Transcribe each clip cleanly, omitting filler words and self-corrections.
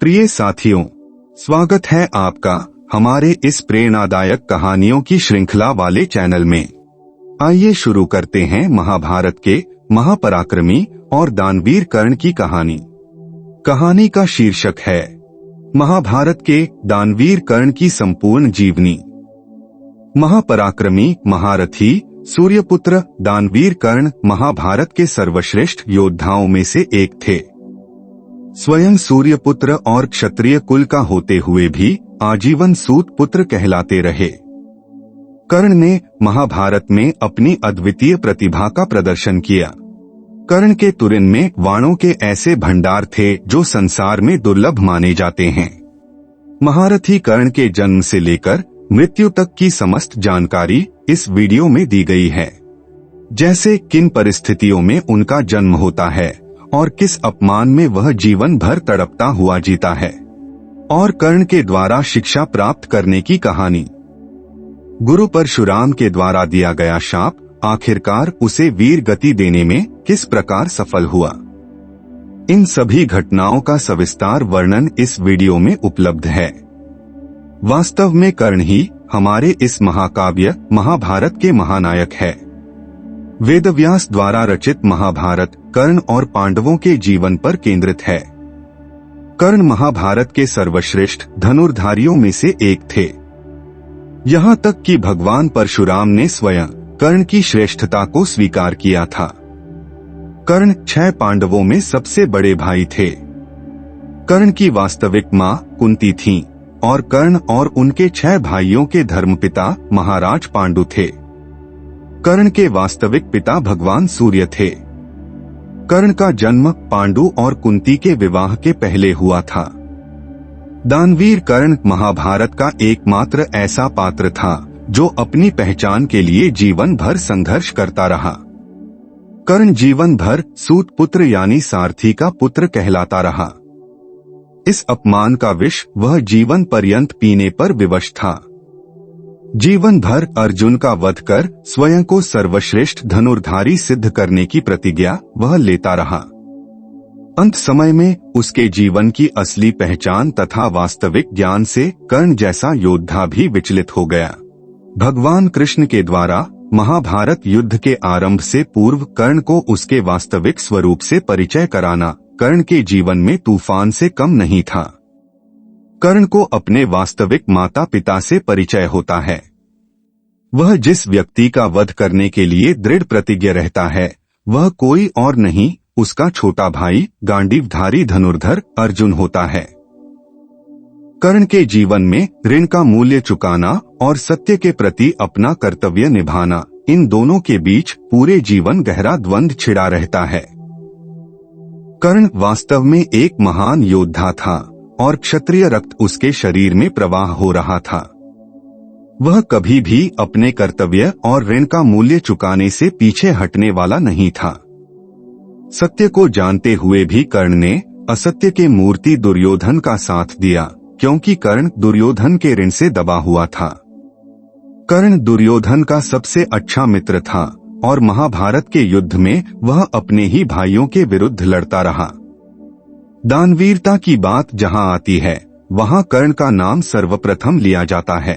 प्रिय साथियों, स्वागत है आपका हमारे इस प्रेरणादायक कहानियों की श्रृंखला वाले चैनल में। आइए शुरू करते हैं महाभारत के महापराक्रमी और दानवीर कर्ण की कहानी। कहानी का शीर्षक है महाभारत के दानवीर कर्ण की संपूर्ण जीवनी। महापराक्रमी, महारथी, सूर्यपुत्र दानवीर कर्ण महाभारत के सर्वश्रेष्ठ योद्धाओं में से एक थे। स्वयं सूर्यपुत्र और क्षत्रिय कुल का होते हुए भी आजीवन सूत पुत्र कहलाते रहे। कर्ण ने महाभारत में अपनी अद्वितीय प्रतिभा का प्रदर्शन किया। कर्ण के तुरिन में वाणों के ऐसे भंडार थे जो संसार में दुर्लभ माने जाते हैं। महारथी कर्ण के जन्म से लेकर मृत्यु तक की समस्त जानकारी इस वीडियो में दी गई है, जैसे किन परिस्थितियों में उनका जन्म होता है और किस अपमान में वह जीवन भर तड़पता हुआ जीता है, और कर्ण के द्वारा शिक्षा प्राप्त करने की कहानी। गुरु परशुराम के द्वारा दिया गया शाप आखिरकार उसे वीर गति देने में किस प्रकार सफल हुआ, इन सभी घटनाओं का सविस्तार वर्णन इस वीडियो में उपलब्ध है। वास्तव में कर्ण ही हमारे इस महाकाव्य महाभारत के महानायक है। वेदव्यास द्वारा रचित महाभारत कर्ण और पांडवों के जीवन पर केंद्रित है। कर्ण महाभारत के सर्वश्रेष्ठ धनुर्धारियों में से एक थे। यहाँ तक कि भगवान परशुराम ने स्वयं कर्ण की श्रेष्ठता को स्वीकार किया था। कर्ण 6 पांडवों में सबसे बड़े भाई थे। कर्ण की वास्तविक मां कुंती थीं और कर्ण और उनके 6 भाइयों के धर्मपिता महाराज पांडु थे। कर्ण के वास्तविक पिता भगवान सूर्य थे। कर्ण का जन्म पांडु और कुंती के विवाह के पहले हुआ था। दानवीर कर्ण महाभारत का एकमात्र ऐसा पात्र था जो अपनी पहचान के लिए जीवन भर संघर्ष करता रहा। कर्ण जीवन भर सूत पुत्र यानी सारथी का पुत्र कहलाता रहा। इस अपमान का विष वह जीवन पर्यंत पीने पर विवश था। जीवन भर अर्जुन का वध कर स्वयं को सर्वश्रेष्ठ धनुर्धारी सिद्ध करने की प्रतिज्ञा वह लेता रहा। अंत समय में उसके जीवन की असली पहचान तथा वास्तविक ज्ञान से कर्ण जैसा योद्धा भी विचलित हो गया। भगवान कृष्ण के द्वारा महाभारत युद्ध के आरंभ से पूर्व कर्ण को उसके वास्तविक स्वरूप से परिचय कराना कर्ण के जीवन में तूफान से कम नहीं था। कर्ण को अपने वास्तविक माता पिता से परिचय होता है। वह जिस व्यक्ति का वध करने के लिए दृढ़ प्रतिज्ञ रहता है वह कोई और नहीं उसका छोटा भाई गांडीवधारी धनुर्धर अर्जुन होता है। कर्ण के जीवन में ऋण का मूल्य चुकाना और सत्य के प्रति अपना कर्तव्य निभाना, इन दोनों के बीच पूरे जीवन गहरा द्वंद्व छिड़ा रहता है। कर्ण वास्तव में एक महान योद्धा था और क्षत्रिय रक्त उसके शरीर में प्रवाह हो रहा था। वह कभी भी अपने कर्तव्य और ऋण का मूल्य चुकाने से पीछे हटने वाला नहीं था। सत्य को जानते हुए भी कर्ण ने असत्य के मूर्ति दुर्योधन का साथ दिया, क्योंकि कर्ण दुर्योधन के ऋण से दबा हुआ था। कर्ण दुर्योधन का सबसे अच्छा मित्र था और महाभारत के युद्ध में वह अपने ही भाइयों के विरुद्ध लड़ता रहा। दानवीरता की बात जहां आती है वहां कर्ण का नाम सर्वप्रथम लिया जाता है।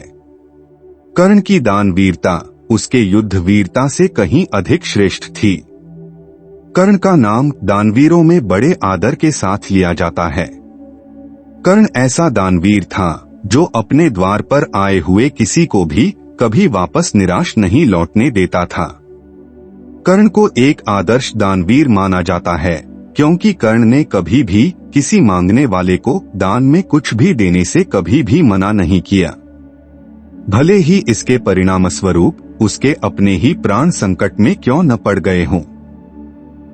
कर्ण की दानवीरता उसके युद्ध वीरता से कहीं अधिक श्रेष्ठ थी। कर्ण का नाम दानवीरों में बड़े आदर के साथ लिया जाता है। कर्ण ऐसा दानवीर था जो अपने द्वार पर आए हुए किसी को भी कभी वापस निराश नहीं लौटने देता था। कर्ण को एक आदर्श दानवीर माना जाता है, क्योंकि कर्ण ने कभी भी किसी मांगने वाले को दान में कुछ भी देने से कभी भी मना नहीं किया, भले ही इसके परिणामस्वरूप उसके अपने ही प्राण संकट में क्यों न पड़ गए हों।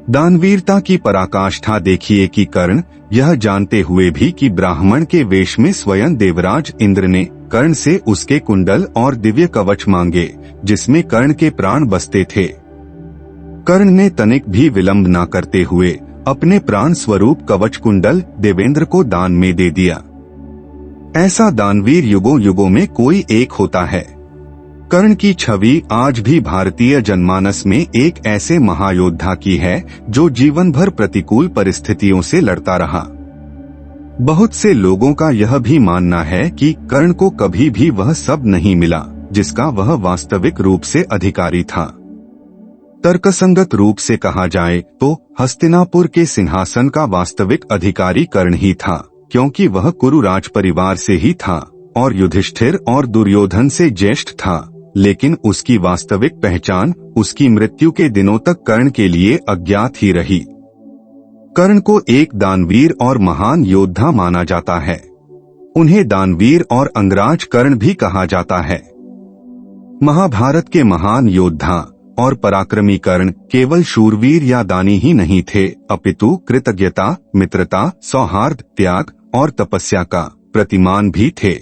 दानवीरता की पराकाष्ठा देखिए कि कर्ण यह जानते हुए भी कि ब्राह्मण के वेश में स्वयं देवराज इंद्र ने कर्ण से उसके कुंडल और दिव्य कवच मांगे जिसमें कर्ण के प्राण बसते थे। कर्ण ने तनिक भी विलंब न करते हुए अपने प्राण स्वरूप कवच कुंडल देवेंद्र को दान में दे दिया। ऐसा दानवीर युगों युगों में कोई एक होता है। कर्ण की छवि आज भी भारतीय जनमानस में एक ऐसे महायोद्धा की है जो जीवन भर प्रतिकूल परिस्थितियों से लड़ता रहा। बहुत से लोगों का यह भी मानना है कि कर्ण को कभी भी वह सब नहीं मिला जिसका वह वास्तविक रूप से अधिकारी था। तर्कसंगत रूप से कहा जाए तो हस्तिनापुर के सिंहासन का वास्तविक अधिकारी कर्ण ही था, क्योंकि वह कुरु राज परिवार से ही था और युधिष्ठिर और दुर्योधन से ज्येष्ठ था, लेकिन उसकी वास्तविक पहचान उसकी मृत्यु के दिनों तक कर्ण के लिए अज्ञात ही रही। कर्ण को एक दानवीर और महान योद्धा माना जाता है। उन्हें दानवीर और अंगराज कर्ण भी कहा जाता है। महाभारत के महान योद्धा और पराक्रमी कर्ण केवल शूरवीर या दानी ही नहीं थे, अपितु कृतज्ञता, मित्रता, सौहार्द, त्याग और तपस्या का प्रतिमान भी थे।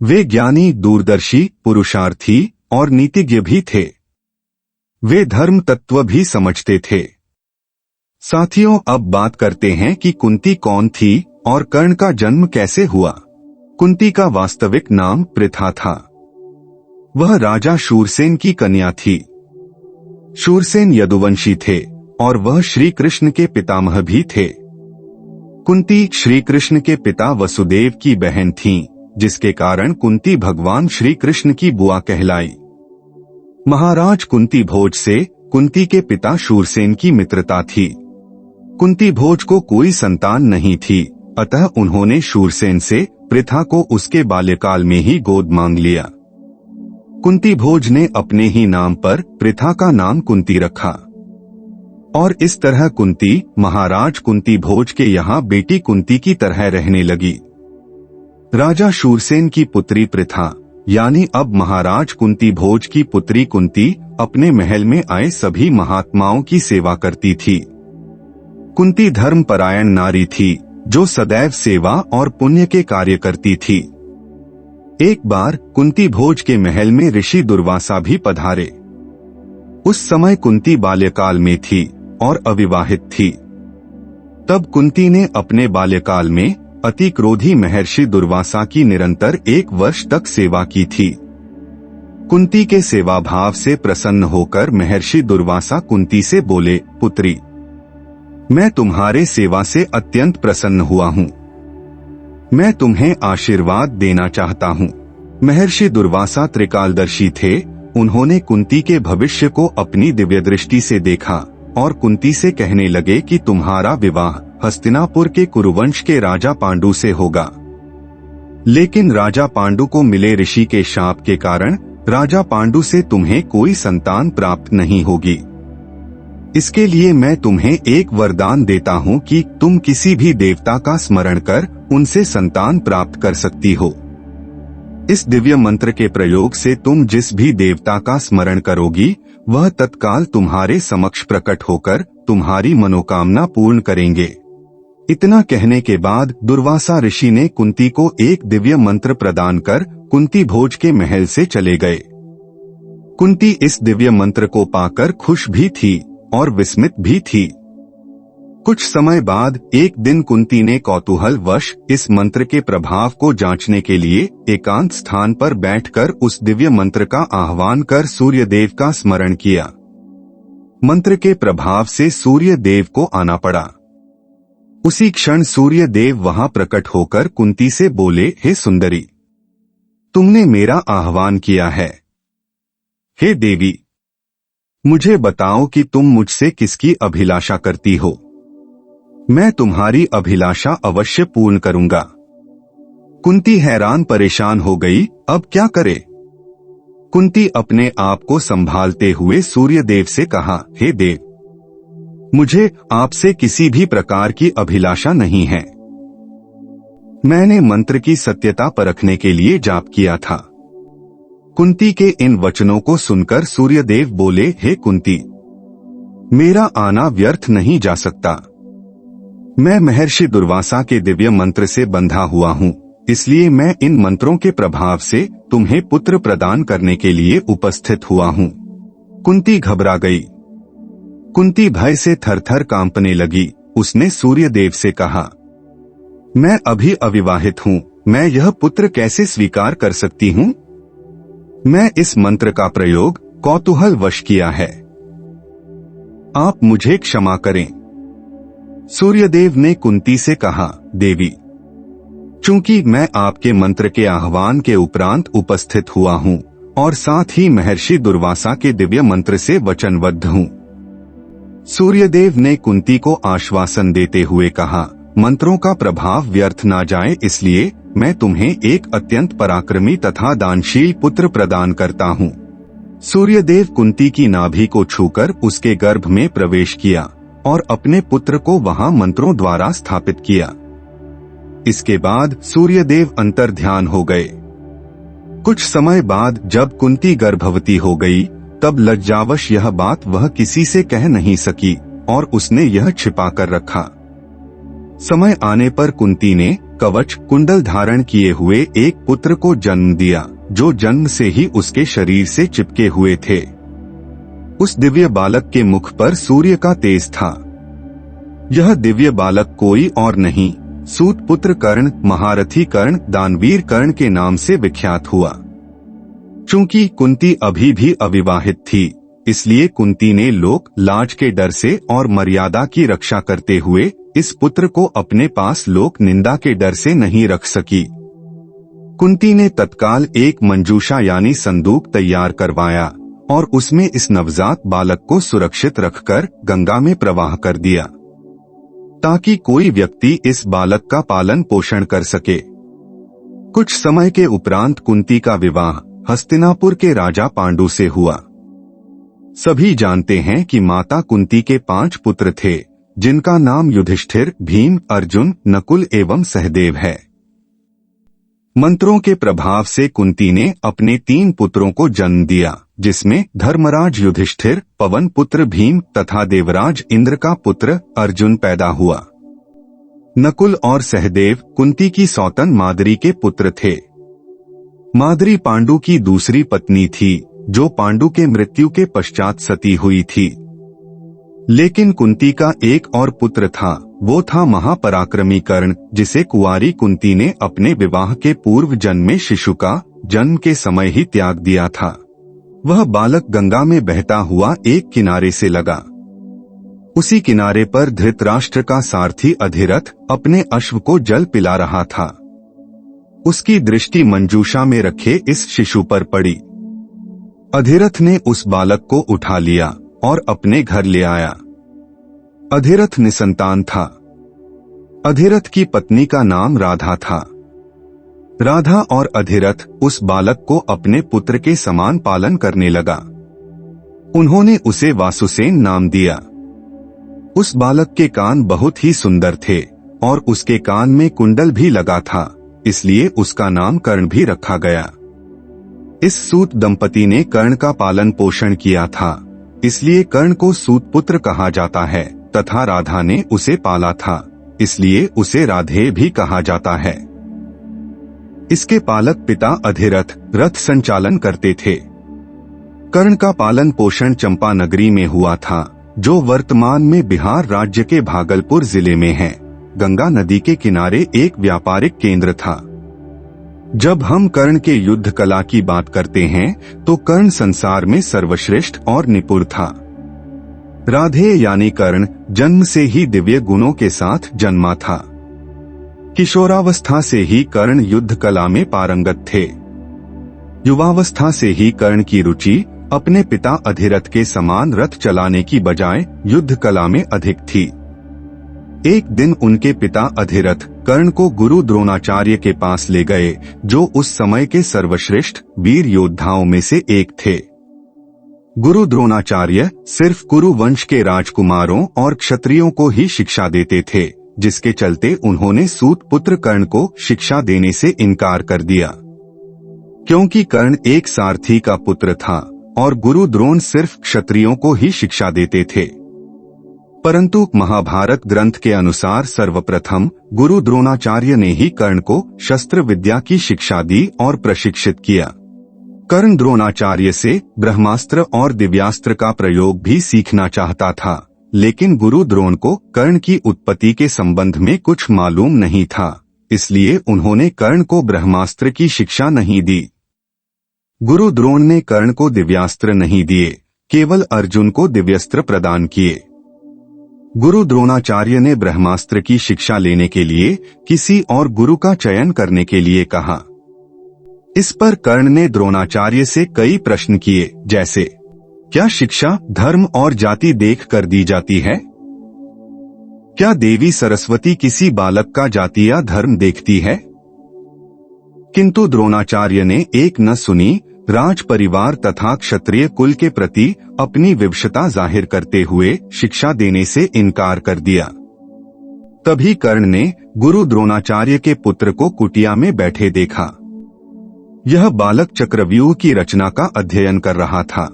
वे ज्ञानी, दूरदर्शी, पुरुषार्थी और नीतिज्ञ भी थे। वे धर्म तत्व भी समझते थे। साथियों, अब बात करते हैं कि कुंती कौन थी और कर्ण का जन्म कैसे हुआ। कुंती का वास्तविक नाम पृथा था। वह राजा शूरसेन की कन्या थी। शूरसेन यदुवंशी थे और वह श्री कृष्ण के पितामह भी थे। कुंती श्री कृष्ण के पिता वसुदेव की बहन थीं, जिसके कारण कुंती भगवान श्री कृष्ण की बुआ कहलाई। महाराज कुंती भोज से कुंती के पिता शूरसेन की मित्रता थी। कुंती भोज को कोई संतान नहीं थी, अतः उन्होंने शूरसेन से पृथा को उसके बाल्यकाल में ही गोद मांग लिया। कुंती भोज ने अपने ही नाम पर पृथा का नाम कुंती रखा और इस तरह कुंती महाराज कुंती भोज के यहाँ बेटी कुंती की तरह रहने लगी। राजा शूरसेन की पुत्री पृथा यानी अब महाराज कुंती भोज की पुत्री कुंती अपने महल में आए सभी महात्माओं की सेवा करती थी। कुंती धर्मपरायण नारी थी जो सदैव सेवा और पुण्य के कार्य करती थी। एक बार कुंती भोज के महल में ऋषि दुर्वासा भी पधारे। उस समय कुंती बाल्यकाल में थी और अविवाहित थी। तब कुंती ने अपने बाल्यकाल में अति क्रोधी महर्षि दुर्वासा की निरंतर 1 वर्ष तक सेवा की थी। कुंती के सेवा भाव से प्रसन्न होकर महर्षि दुर्वासा कुंती से बोले, पुत्री, मैं तुम्हारे सेवा से अत्यंत प्रसन्न हुआ हूँ। मैं तुम्हें आशीर्वाद देना चाहता हूँ। महर्षि दुर्वासा त्रिकालदर्शी थे। उन्होंने कुंती के भविष्य को अपनी दिव्य दृष्टि से देखा और कुंती से कहने लगे कि तुम्हारा विवाह हस्तिनापुर के कुरुवंश के राजा पांडु से होगा। लेकिन राजा पांडु को मिले ऋषि के शाप के कारण राजा पांडु से तुम्हें कोई संतान प्राप्त नहीं होगी। इसके लिए मैं तुम्हें एक वरदान देता हूँ कि तुम किसी भी देवता का स्मरण कर उनसे संतान प्राप्त कर सकती हो। इस दिव्य मंत्र के प्रयोग से तुम जिस भी देवता का स्मरण करोगी वह तत्काल तुम्हारे समक्ष प्रकट होकर तुम्हारी मनोकामना पूर्ण करेंगे। इतना कहने के बाद दुर्वासा ऋषि ने कुंती को एक दिव्य मंत्र प्रदान कर कुंती भोज के महल से चले गए। कुंती इस दिव्य मंत्र को पाकर खुश भी थी और विस्मित भी थी। कुछ समय बाद एक दिन कुंती ने कौतूहलवश इस मंत्र के प्रभाव को जांचने के लिए एकांत स्थान पर बैठकर उस दिव्य मंत्र का आह्वान कर सूर्य देव का स्मरण किया। मंत्र के प्रभाव से सूर्य देव को आना पड़ा। उसी क्षण सूर्य देव वहां प्रकट होकर कुंती से बोले, हे सुंदरी, तुमने मेरा आह्वान किया है। हे देवी, मुझे बताओ कि तुम मुझसे किसकी अभिलाषा करती हो। मैं तुम्हारी अभिलाषा अवश्य पूर्ण करूंगा। कुंती हैरान परेशान हो गई, अब क्या करे। कुंती अपने आप को संभालते हुए सूर्यदेव से कहा, हे देव, मुझे आपसे किसी भी प्रकार की अभिलाषा नहीं है। मैंने मंत्र की सत्यता परखने के लिए जाप किया था। कुंती के इन वचनों को सुनकर सूर्यदेव बोले, हे कुंती, मेरा आना व्यर्थ नहीं जा सकता। मैं महर्षि दुर्वासा के दिव्य मंत्र से बंधा हुआ हूँ, इसलिए मैं इन मंत्रों के प्रभाव से तुम्हें पुत्र प्रदान करने के लिए उपस्थित हुआ हूँ। कुंती घबरा गई। कुंती भय से थरथर कांपने लगी। उसने सूर्यदेव से कहा, मैं अभी अविवाहित हूँ, मैं यह पुत्र कैसे स्वीकार कर सकती हूँ। मैं इस मंत्र का प्रयोग कौतूहलवश किया है। आप मुझे क्षमा करें। सूर्यदेव ने कुंती से कहा, देवी, चूंकि मैं आपके मंत्र के आह्वान के उपरांत उपस्थित हुआ हूँ और साथ ही महर्षि दुर्वासा के दिव्य मंत्र से वचनबद्ध हूँ। सूर्यदेव ने कुंती को आश्वासन देते हुए कहा, मंत्रों का प्रभाव व्यर्थ ना जाए, इसलिए मैं तुम्हें एक अत्यंत पराक्रमी तथा दानशील पुत्र प्रदान करता हूँ। सूर्यदेव कुंती की नाभि को छूकर उसके गर्भ में प्रवेश किया और अपने पुत्र को वहां मंत्रों द्वारा स्थापित किया। इसके बाद सूर्यदेव अंतर्ध्यान हो गए। कुछ समय बाद जब कुंती गर्भवती हो गई, तब लज्जावश यह बात वह किसी से कह नहीं सकी और उसने यह छिपा कर रखा। समय आने पर कुंती ने कवच कुंडल धारण किए हुए एक पुत्र को जन्म दिया, जो जन्म से ही उसके शरीर से चिपके हुए थे। उस दिव्य बालक के मुख पर सूर्य का तेज था। यह दिव्य बालक कोई और नहीं, सूत पुत्र कर्ण, महारथी कर्ण, दानवीर कर्ण के नाम से विख्यात हुआ। चूंकि कुंती अभी भी अविवाहित थी, इसलिए कुंती ने लोक लाज के डर से और मर्यादा की रक्षा करते हुए इस पुत्र को अपने पास लोक निंदा के डर से नहीं रख सकी। कुंती ने तत्काल एक मंजूषा यानी संदूक तैयार करवाया और उसमें इस नवजात बालक को सुरक्षित रखकर गंगा में प्रवाह कर दिया, ताकि कोई व्यक्ति इस बालक का पालन पोषण कर सके। कुछ समय के उपरांत कुंती का विवाह हस्तिनापुर के राजा पांडु से हुआ। सभी जानते हैं कि माता कुंती के 5 पुत्र थे, जिनका नाम युधिष्ठिर, भीम, अर्जुन, नकुल एवं सहदेव है। मंत्रों के प्रभाव से कुंती ने अपने 3 पुत्रों को जन्म दिया, जिसमें धर्मराज युधिष्ठिर, पवन पुत्र भीम तथा देवराज इंद्र का पुत्र अर्जुन पैदा हुआ। नकुल और सहदेव कुंती की सौतन माद्री के पुत्र थे। माद्री पांडु की दूसरी पत्नी थी, जो पांडु के मृत्यु के पश्चात सती हुई थी। लेकिन कुंती का एक और पुत्र था, वो था महापराक्रमी कर्ण, जिसे कुंवारी कुंती ने अपने विवाह के पूर्व जन्म में शिशु का जन्म के समय ही त्याग दिया था। वह बालक गंगा में बहता हुआ एक किनारे से लगा। उसी किनारे पर धृतराष्ट्र का सारथी अधिरथ अपने अश्व को जल पिला रहा था। उसकी दृष्टि मंजूषा में रखे इस शिशु पर पड़ी। अधिरथ ने उस बालक को उठा लिया और अपने घर ले आया। अधिरथ निसंतान था। अधिरथ की पत्नी का नाम राधा था। राधा और अधिरथ उस बालक को अपने पुत्र के समान पालन करने लगा। उन्होंने उसे वासुसेन नाम दिया। उस बालक के कान बहुत ही सुंदर थे और उसके कान में कुंडल भी लगा था, इसलिए उसका नाम कर्ण भी रखा गया। इस सूत दंपति ने कर्ण का पालन पोषण किया था, इसलिए कर्ण को सूत पुत्र कहा जाता है, तथा राधा ने उसे पाला था, इसलिए उसे राधेय भी कहा जाता है। इसके पालक पिता अधिरथ रथ संचालन करते थे। कर्ण का पालन पोषण चंपा नगरी में हुआ था, जो वर्तमान में बिहार राज्य के भागलपुर जिले में है। गंगा नदी के किनारे एक व्यापारिक केंद्र था। जब हम कर्ण के युद्ध कला की बात करते हैं, तो कर्ण संसार में सर्वश्रेष्ठ और निपुण था। राधेय यानी कर्ण जन्म से ही दिव्य गुणों के साथ जन्मा था। किशोरावस्था से ही कर्ण युद्ध कला में पारंगत थे। युवावस्था से ही कर्ण की रुचि अपने पिता अधिरथ के समान रथ चलाने की बजाय युद्ध कला में अधिक थी। एक दिन उनके पिता अधिरथ कर्ण को गुरु द्रोणाचार्य के पास ले गए, जो उस समय के सर्वश्रेष्ठ वीर योद्धाओं में से एक थे। गुरु द्रोणाचार्य सिर्फ कुरु वंश के राजकुमारों और क्षत्रियों को ही शिक्षा देते थे, जिसके चलते उन्होंने सूत पुत्र कर्ण को शिक्षा देने से इनकार कर दिया। क्योंकि कर्ण एक सारथी का पुत्र था और गुरु द्रोण सिर्फ क्षत्रियों को ही शिक्षा देते थे। परंतु महाभारत ग्रंथ के अनुसार सर्वप्रथम गुरु द्रोणाचार्य ने ही कर्ण को शस्त्र विद्या की शिक्षा दी और प्रशिक्षित किया। कर्ण द्रोणाचार्य से ब्रह्मास्त्र और दिव्यास्त्र का प्रयोग भी सीखना चाहता था, लेकिन गुरु द्रोण को कर्ण की उत्पत्ति के संबंध में कुछ मालूम नहीं था, इसलिए उन्होंने कर्ण को ब्रह्मास्त्र की शिक्षा नहीं दी। गुरु द्रोण ने कर्ण को दिव्यास्त्र नहीं दिए, केवल अर्जुन को दिव्यास्त्र प्रदान किए। गुरु द्रोणाचार्य ने ब्रह्मास्त्र की शिक्षा लेने के लिए किसी और गुरु का चयन करने के लिए कहा। इस पर कर्ण ने द्रोणाचार्य से कई प्रश्न किए, जैसे क्या शिक्षा धर्म और जाति देख कर दी जाती है? क्या देवी सरस्वती किसी बालक का जाति या धर्म देखती है? किंतु द्रोणाचार्य ने एक न सुनी। राज परिवार तथा क्षत्रिय कुल के प्रति अपनी विवशता जाहिर करते हुए शिक्षा देने से इनकार कर दिया। तभी कर्ण ने गुरु द्रोणाचार्य के पुत्र को कुटिया में बैठे देखा। यह बालक चक्रव्यूह की रचना का अध्ययन कर रहा था।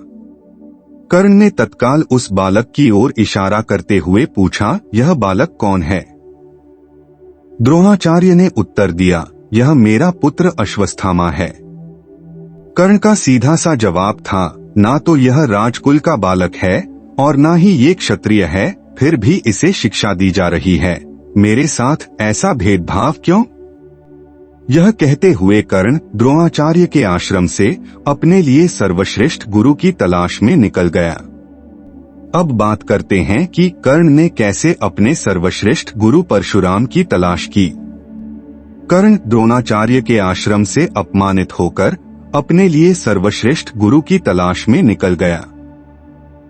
कर्ण ने तत्काल उस बालक की ओर इशारा करते हुए पूछा, यह बालक कौन है? द्रोणाचार्य ने उत्तर दिया, यह मेरा पुत्र अश्वत्थामा है। कर्ण का सीधा सा जवाब था, ना तो यह राजकुल का बालक है और ना ही ये क्षत्रिय है, फिर भी इसे शिक्षा दी जा रही है। मेरे साथ ऐसा भेदभाव क्यों? यह कहते हुए कर्ण द्रोणाचार्य के आश्रम से अपने लिए सर्वश्रेष्ठ गुरु की तलाश में निकल गया। अब बात करते हैं कि कर्ण ने कैसे अपने सर्वश्रेष्ठ गुरु परशुराम की तलाश की। कर्ण द्रोणाचार्य के आश्रम से अपमानित होकर अपने लिए सर्वश्रेष्ठ गुरु की तलाश में निकल गया।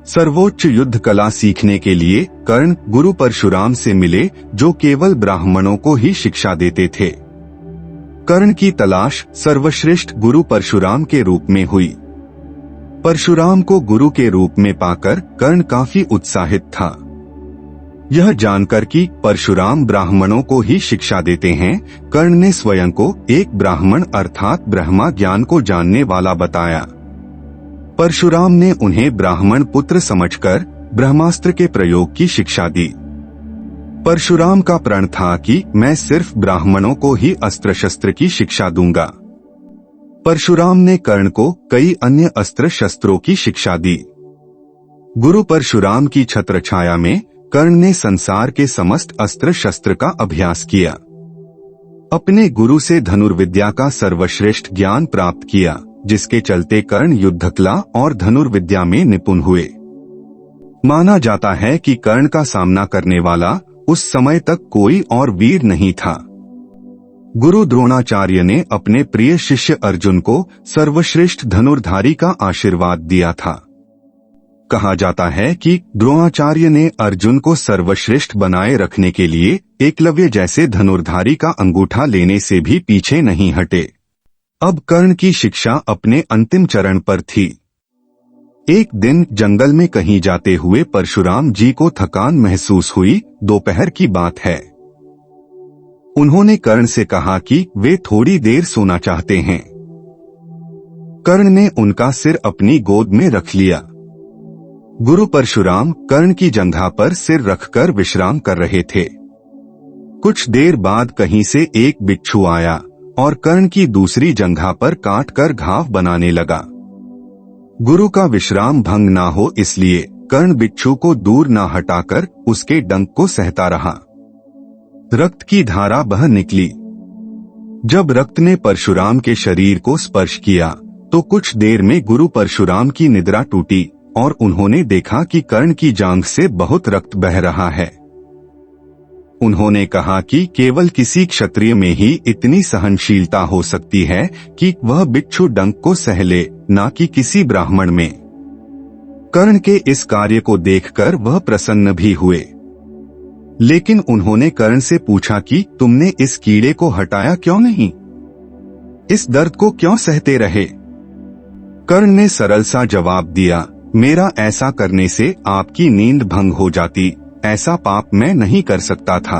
सर्वोच्च युद्ध कला सीखने के लिए कर्ण गुरु परशुराम से मिले, जो केवल ब्राह्मणों को ही शिक्षा देते थे। कर्ण की तलाश सर्वश्रेष्ठ गुरु परशुराम के रूप में हुई। परशुराम को गुरु के रूप में पाकर कर्ण काफी उत्साहित था। यह जानकर कि परशुराम ब्राह्मणों को ही शिक्षा देते हैं, कर्ण ने स्वयं को एक ब्राह्मण अर्थात ब्रह्मा ज्ञान को जानने वाला बताया। परशुराम ने उन्हें ब्राह्मण पुत्र समझकर ब्रह्मास्त्र के प्रयोग की शिक्षा दी। परशुराम का प्रण था कि मैं सिर्फ ब्राह्मणों को ही अस्त्र शस्त्र की शिक्षा दूंगा। परशुराम ने कर्ण को कई अन्य अस्त्र शस्त्रों की शिक्षा दी। गुरु परशुराम की छत्र छाया में कर्ण ने संसार के समस्त अस्त्र शस्त्र का अभ्यास किया। अपने गुरु से धनुर्विद्या का सर्वश्रेष्ठ ज्ञान प्राप्त किया, जिसके चलते कर्ण युद्धकला और धनुर्विद्या में निपुण हुए। माना जाता है कि कर्ण का सामना करने वाला उस समय तक कोई और वीर नहीं था। गुरु द्रोणाचार्य ने अपने प्रिय शिष्य अर्जुन को सर्वश्रेष्ठ धनुर्धारी का आशीर्वाद दिया था। कहा जाता है कि द्रोणाचार्य ने अर्जुन को सर्वश्रेष्ठ बनाए रखने के लिए एकलव्य जैसे धनुर्धारी का अंगूठा लेने से भी पीछे नहीं हटे। अब कर्ण की शिक्षा अपने अंतिम चरण पर थी। एक दिन जंगल में कहीं जाते हुए परशुराम जी को थकान महसूस हुई। दोपहर की बात है। उन्होंने कर्ण से कहा कि वे थोड़ी देर सोना चाहते हैं। कर्ण ने उनका सिर अपनी गोद में रख लिया। गुरु परशुराम कर्ण की जंघा पर सिर रखकर विश्राम कर रहे थे। कुछ देर बाद कहीं से एक बिच्छू आया और कर्ण की दूसरी जंघा पर काट कर घाव बनाने लगा। गुरु का विश्राम भंग ना हो इसलिए कर्ण बिच्छू को दूर न हटाकर उसके डंक को सहता रहा। रक्त की धारा बह निकली। जब रक्त ने परशुराम के शरीर को स्पर्श किया तो कुछ देर में गुरु परशुराम की निद्रा टूटी और उन्होंने देखा कि कर्ण की जांघ से बहुत रक्त बह रहा है। उन्होंने कहा कि केवल किसी क्षत्रिय में ही इतनी सहनशीलता हो सकती है कि वह बिच्छू डंक को सह ले, ना कि किसी ब्राह्मण में। कर्ण के इस कार्य को देखकर वह प्रसन्न भी हुए, लेकिन उन्होंने कर्ण से पूछा कि तुमने इस कीड़े को हटाया क्यों नहीं? इस दर्द को क्यों सहते रहे? कर्ण ने सरल सा जवाब दिया, मेरा ऐसा करने से आपकी नींद भंग हो जाती, ऐसा पाप मैं नहीं कर सकता था।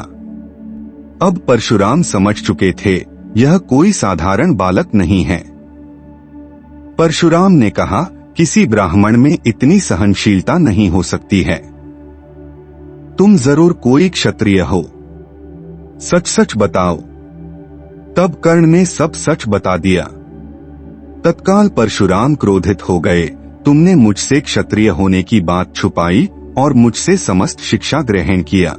अब परशुराम समझ चुके थे यह कोई साधारण बालक नहीं है। परशुराम ने कहा, किसी ब्राह्मण में इतनी सहनशीलता नहीं हो सकती है। तुम जरूर कोई क्षत्रिय हो, सच सच बताओ। तब कर्ण ने सब सच बता दिया। तत्काल परशुराम क्रोधित हो गए, तुमने मुझसे क्षत्रिय होने की बात छुपाई और मुझसे समस्त शिक्षा ग्रहण किया।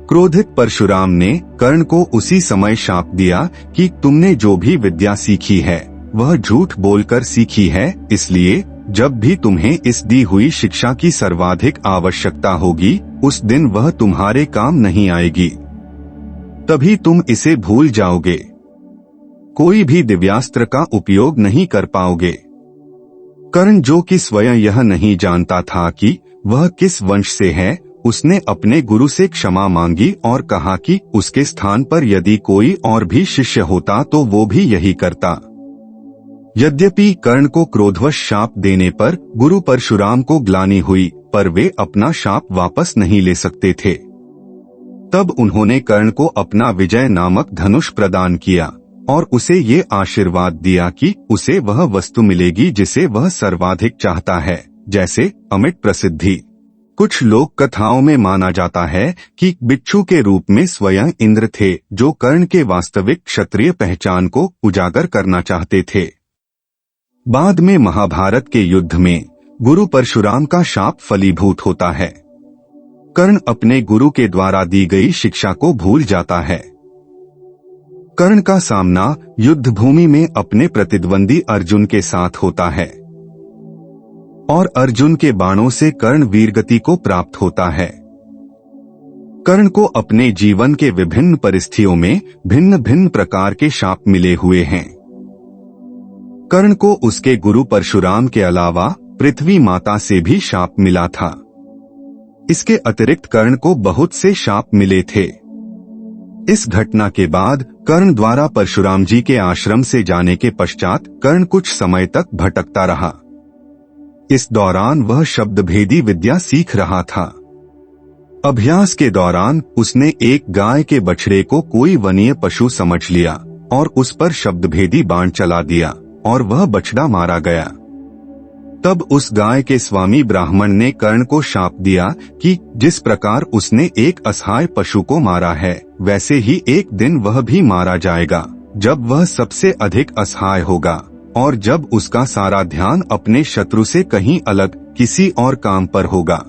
क्रोधित परशुराम ने कर्ण को उसी समय शाप दिया कि तुमने जो भी विद्या सीखी है वह झूठ बोलकर सीखी है, इसलिए जब भी तुम्हें इस दी हुई शिक्षा की सर्वाधिक आवश्यकता होगी, उस दिन वह तुम्हारे काम नहीं आएगी। तभी तुम इसे भूल जाओगे। कोई भी दिव्यास्त्र का उपयोग नहीं कर पाओगे। कर्ण, जो कि स्वयं यह नहीं जानता था कि वह किस वंश से है, उसने अपने गुरु से क्षमा मांगी और कहा कि उसके स्थान पर यदि कोई और भी शिष्य होता तो वो भी यही करता। यद्यपि कर्ण को क्रोधवश शाप देने पर गुरु परशुराम को ग्लानि हुई, पर वे अपना शाप वापस नहीं ले सकते थे। तब उन्होंने कर्ण को अपना विजय नामक धनुष प्रदान किया और उसे ये आशीर्वाद दिया कि उसे वह वस्तु मिलेगी जिसे वह सर्वाधिक चाहता है, जैसे अमिट प्रसिद्धि। कुछ लोक कथाओं में माना जाता है कि बिच्छू के रूप में स्वयं इंद्र थे, जो कर्ण के वास्तविक क्षत्रिय पहचान को उजागर करना चाहते थे। बाद में महाभारत के युद्ध में गुरु परशुराम का शाप फलीभूत होता है। कर्ण अपने गुरु के द्वारा दी गई शिक्षा को भूल जाता है। कर्ण का सामना युद्ध भूमि में अपने प्रतिद्वंदी अर्जुन के साथ होता है और अर्जुन के बाणों से कर्ण वीरगति को प्राप्त होता है। कर्ण को अपने जीवन के विभिन्न परिस्थितियों में भिन्न भिन्न प्रकार के शाप मिले हुए हैं। कर्ण को उसके गुरु परशुराम के अलावा पृथ्वी माता से भी शाप मिला था। इसके अतिरिक्त कर्ण को बहुत से शाप मिले थे। इस घटना के बाद कर्ण द्वारा परशुराम जी के आश्रम से जाने के पश्चात कर्ण कुछ समय तक भटकता रहा। इस दौरान वह शब्दभेदी विद्या सीख रहा था। अभ्यास के दौरान उसने एक गाय के बछड़े को कोई वनीय पशु समझ लिया और उस पर शब्दभेदी बाण चला दिया और वह बछड़ा मारा गया। तब उस गाय के स्वामी ब्राह्मण ने कर्ण को शाप दिया कि जिस प्रकार उसने एक असहाय पशु को मारा है, वैसे ही एक दिन वह भी मारा जाएगा, जब वह सबसे अधिक असहाय होगा और जब उसका सारा ध्यान अपने शत्रु से कहीं अलग किसी और काम पर होगा।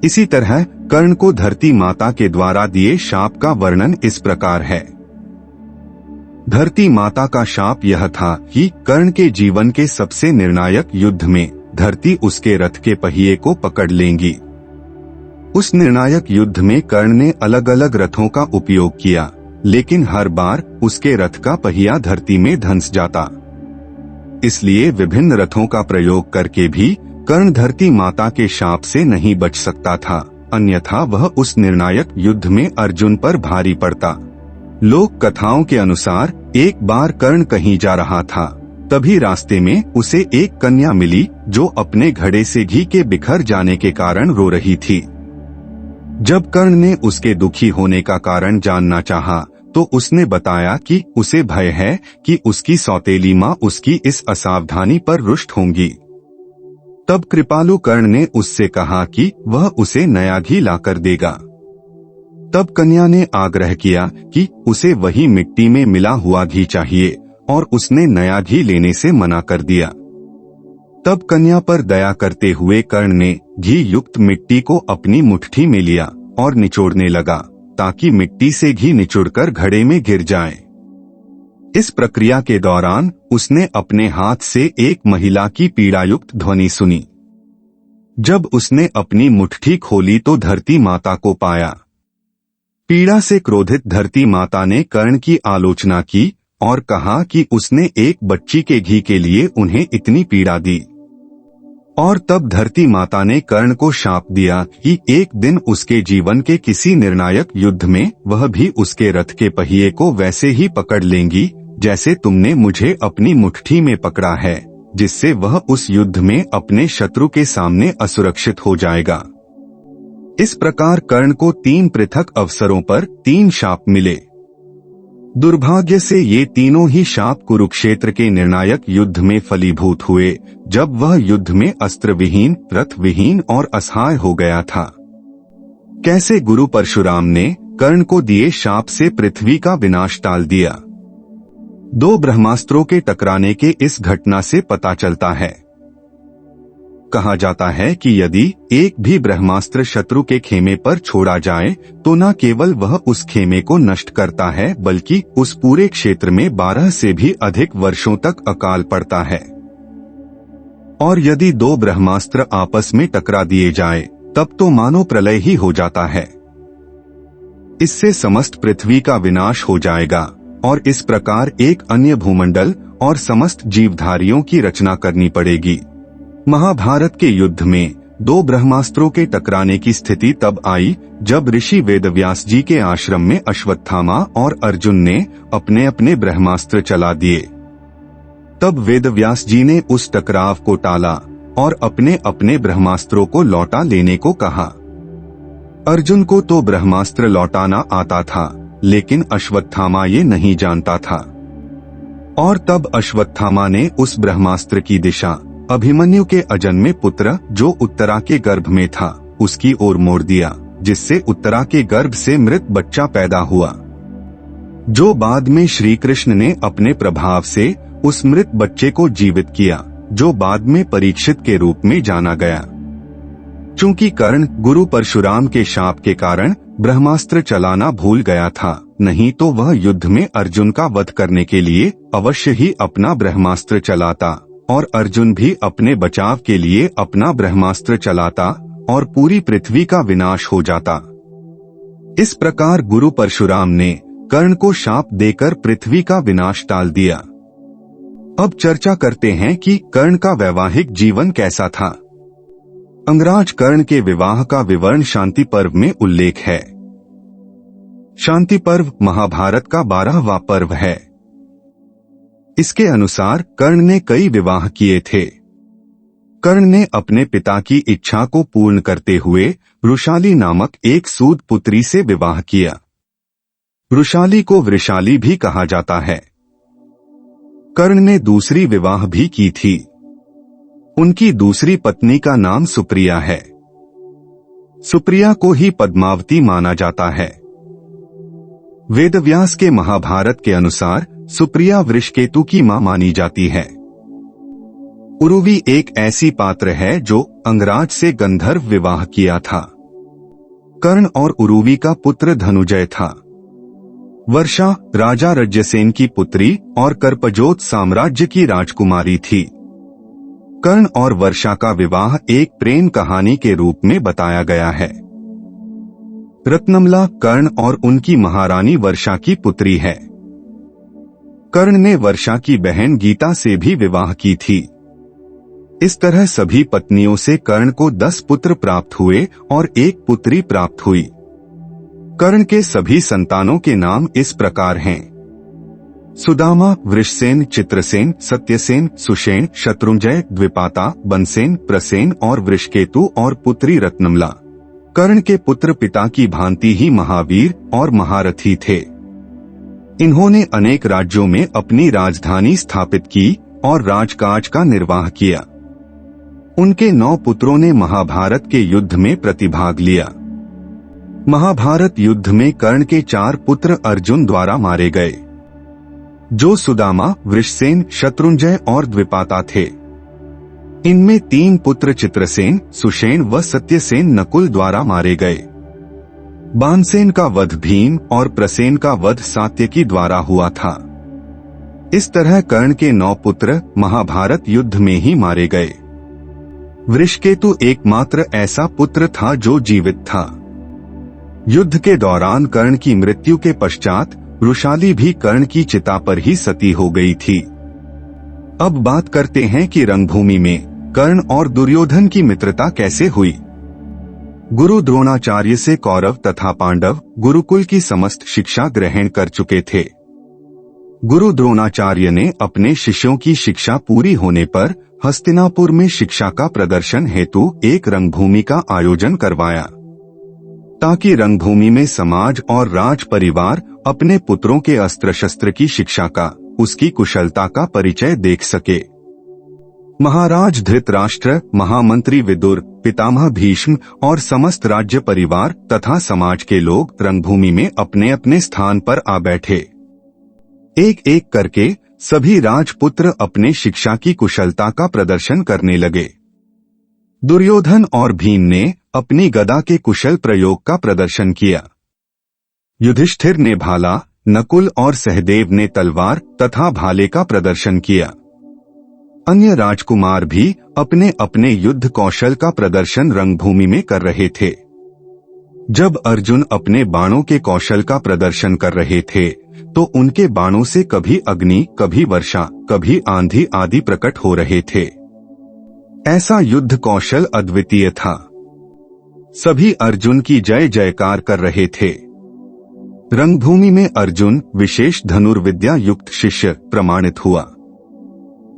इसी तरह कर्ण को धरती माता के द्वारा दिए शाप का वर्णन इस प्रकार है। धरती माता का शाप यह था कि कर्ण के जीवन के सबसे निर्णायक युद्ध में धरती उसके रथ के पहिए को पकड़ लेंगी। उस निर्णायक युद्ध में कर्ण ने अलग अलग रथों का उपयोग किया, लेकिन हर बार उसके रथ का पहिया धरती में धंस जाता। इसलिए विभिन्न रथों का प्रयोग करके भी कर्ण धरती माता के शाप से नहीं बच सकता था, अन्यथा वह उस निर्णायक युद्ध में अर्जुन पर भारी पड़ता। लोक कथाओं के अनुसार एक बार कर्ण कहीं जा रहा था, तभी रास्ते में उसे एक कन्या मिली जो अपने घड़े से घी के बिखर जाने के कारण रो रही थी। जब कर्ण ने उसके दुखी होने का कारण जानना चाहा, तो उसने बताया कि उसे भय है कि उसकी सौतेली माँ उसकी इस असावधानी पर रुष्ट होंगी। तब कृपालु कर्ण ने उससे कहा कि वह उसे नया घी लाकर देगा। तब कन्या ने आग्रह किया कि उसे वही मिट्टी में मिला हुआ घी चाहिए और उसने नया घी लेने से मना कर दिया। तब कन्या पर दया करते हुए कर्ण ने घी युक्त मिट्टी को अपनी मुट्ठी में लिया और निचोड़ने लगा ताकि मिट्टी से घी निचुड़कर घड़े में गिर जाए। इस प्रक्रिया के दौरान उसने अपने हाथ से एक महिला की पीड़ायुक्त ध्वनि सुनी। जब उसने अपनी मुट्ठी खोली तो धरती माता को पाया। पीड़ा से क्रोधित धरती माता ने कर्ण की आलोचना की और कहा कि उसने एक बच्ची के घी के लिए उन्हें इतनी पीड़ा दी। और तब धरती माता ने कर्ण को शाप दिया कि एक दिन उसके जीवन के किसी निर्णायक युद्ध में वह भी उसके रथ के पहिए को वैसे ही पकड़ लेंगी जैसे तुमने मुझे अपनी मुट्ठी में पकड़ा है, जिससे वह उस युद्ध में अपने शत्रु के सामने असुरक्षित हो जाएगा। इस प्रकार कर्ण को 3 पृथक अवसरों पर 3 शाप मिले। दुर्भाग्य से ये तीनों ही शाप कुरुक्षेत्र के निर्णायक युद्ध में फलीभूत हुए, जब वह युद्ध में अस्त्र विहीन, रथ विहीन और असहाय हो गया था। कैसे गुरु परशुराम ने कर्ण को दिए शाप से पृथ्वी का विनाश टाल दिया। 2 ब्रह्मास्त्रों के टकराने के इस घटना से पता चलता है। कहा जाता है कि यदि एक भी ब्रह्मास्त्र शत्रु के खेमे पर छोड़ा जाए तो न केवल वह उस खेमे को नष्ट करता है, बल्कि उस पूरे क्षेत्र में 12 से भी अधिक वर्षों तक अकाल पड़ता है। और यदि दो ब्रह्मास्त्र आपस में टकरा दिए जाए तब तो मानो प्रलय ही हो जाता है। इससे समस्त पृथ्वी का विनाश हो जाएगा और इस प्रकार एक अन्य भूमंडल और समस्त जीवधारियों की रचना करनी पड़ेगी। महाभारत के युद्ध में दो ब्रह्मास्त्रों के टकराने की स्थिति तब आई जब ऋषि वेदव्यास जी के आश्रम में अश्वत्थामा और अर्जुन ने अपने अपने ब्रह्मास्त्र चला दिए। तब वेदव्यास जी ने उस टकराव को टाला और अपने अपने ब्रह्मास्त्रों को लौटा लेने को कहा। अर्जुन को तो ब्रह्मास्त्र लौटाना आता था, लेकिन अश्वत्थामा ये नहीं जानता था। और तब अश्वत्थामा ने उस ब्रह्मास्त्र की दिशा अभिमन्यु के अजन्मे पुत्र जो उत्तरा के गर्भ में था उसकी ओर मोड़ दिया, जिससे उत्तरा के गर्भ से मृत बच्चा पैदा हुआ, जो बाद में श्री कृष्ण ने अपने प्रभाव से उस मृत बच्चे को जीवित किया, जो बाद में परीक्षित के रूप में जाना गया। चूंकि कर्ण गुरु परशुराम के शाप के कारण ब्रह्मास्त्र चलाना भूल गया था, नहीं तो वह युद्ध में अर्जुन का वध करने के लिए अवश्य ही अपना ब्रह्मास्त्र चलाता और अर्जुन भी अपने बचाव के लिए अपना ब्रह्मास्त्र चलाता और पूरी पृथ्वी का विनाश हो जाता। इस प्रकार गुरु परशुराम ने कर्ण को शाप देकर पृथ्वी का विनाश टाल दिया। अब चर्चा करते हैं कि कर्ण का वैवाहिक जीवन कैसा था। अंगराज कर्ण के विवाह का विवरण शांति पर्व में उल्लेख है। शांति पर्व महाभारत का 12वां पर्व है। इसके अनुसार कर्ण ने कई विवाह किए थे। कर्ण ने अपने पिता की इच्छा को पूर्ण करते हुए वृषाली नामक एक सूद पुत्री से विवाह किया। वृषाली को वृषाली भी कहा जाता है। कर्ण ने दूसरी विवाह भी की थी। उनकी दूसरी पत्नी का नाम सुप्रिया है। सुप्रिया को ही पद्मावती माना जाता है। वेदव्यास के महाभारत के अनुसार सुप्रिया वृषकेतु की मां मानी जाती है। उरुवी एक ऐसी पात्र है जो अंगराज से गंधर्व विवाह किया था। कर्ण और उरुवी का पुत्र धनुजय था। वर्षा राजा रज्यसेन की पुत्री और कर्पजोत साम्राज्य की राजकुमारी थी। कर्ण और वर्षा का विवाह एक प्रेम कहानी के रूप में बताया गया है। रत्नमला कर्ण और उनकी महारानी वर्षा की पुत्री है। कर्ण ने वर्षा की बहन गीता से भी विवाह की थी। इस तरह सभी पत्नियों से कर्ण को 10 पुत्र प्राप्त हुए और एक पुत्री प्राप्त हुई। कर्ण के सभी संतानों के नाम इस प्रकार हैं: सुदामा, वृषसेन, चित्रसेन, सत्यसेन, सुषेण, शत्रुंजय, द्विपाता, बनसेन, प्रसेन और वृषकेतु और पुत्री रत्नमला। कर्ण के पुत्र पिता की भांति ही महावीर और महारथी थे। इन्होंने अनेक राज्यों में अपनी राजधानी स्थापित की और राजकाज का निर्वाह किया। उनके 9 पुत्रों ने महाभारत के युद्ध में प्रतिभाग लिया। महाभारत युद्ध में कर्ण के 4 पुत्र अर्जुन द्वारा मारे गए, जो सुदामा, वृषसेन, शत्रुंजय और द्विपाता थे। इनमें 3 पुत्र चित्रसेन, सुषेण व सत्यसेन नकुल द्वारा मारे गए। बानसेन का वध भीम और प्रसेन का वध सात्यकी द्वारा हुआ था। इस तरह कर्ण के 9 पुत्र महाभारत युद्ध में ही मारे गए। वृषकेतु एकमात्र ऐसा पुत्र था जो जीवित था। युद्ध के दौरान कर्ण की मृत्यु के पश्चात वृषाली भी कर्ण की चिता पर ही सती हो गई थी। अब बात करते हैं कि रणभूमि में कर्ण और दुर्योधन की मित्रता कैसे हुई। गुरु द्रोणाचार्य से कौरव तथा पांडव गुरुकुल की समस्त शिक्षा ग्रहण कर चुके थे। गुरु द्रोणाचार्य ने अपने शिष्यों की शिक्षा पूरी होने पर हस्तिनापुर में शिक्षा का प्रदर्शन हेतु एक रंगभूमि का आयोजन करवाया, ताकि रंगभूमि में समाज और राज परिवार अपने पुत्रों के अस्त्र शस्त्र की शिक्षा का, उसकी कुशलता का परिचय देख सके। महाराज धृतराष्ट्र, महामंत्री विदुर, पितामह भीष्म और समस्त राज्य परिवार तथा समाज के लोग रंगभूमि में अपने अपने स्थान पर आ बैठे। एक एक करके सभी राजपुत्र अपने शिक्षा की कुशलता का प्रदर्शन करने लगे। दुर्योधन और भीम ने अपनी गदा के कुशल प्रयोग का प्रदर्शन किया। युधिष्ठिर ने भाला, नकुल और सहदेव ने तलवार तथा भाले का प्रदर्शन किया। अन्य राजकुमार भी अपने अपने युद्ध कौशल का प्रदर्शन रंगभूमि में कर रहे थे। जब अर्जुन अपने बाणों के कौशल का प्रदर्शन कर रहे थे तो उनके बाणों से कभी अग्नि, कभी वर्षा, कभी आंधी आदि प्रकट हो रहे थे। ऐसा युद्ध कौशल अद्वितीय था। सभी अर्जुन की जय जयकार कर रहे थे। रंगभूमि में अर्जुन विशेष धनुर्विद्या युक्त शिष्य प्रमाणित हुआ।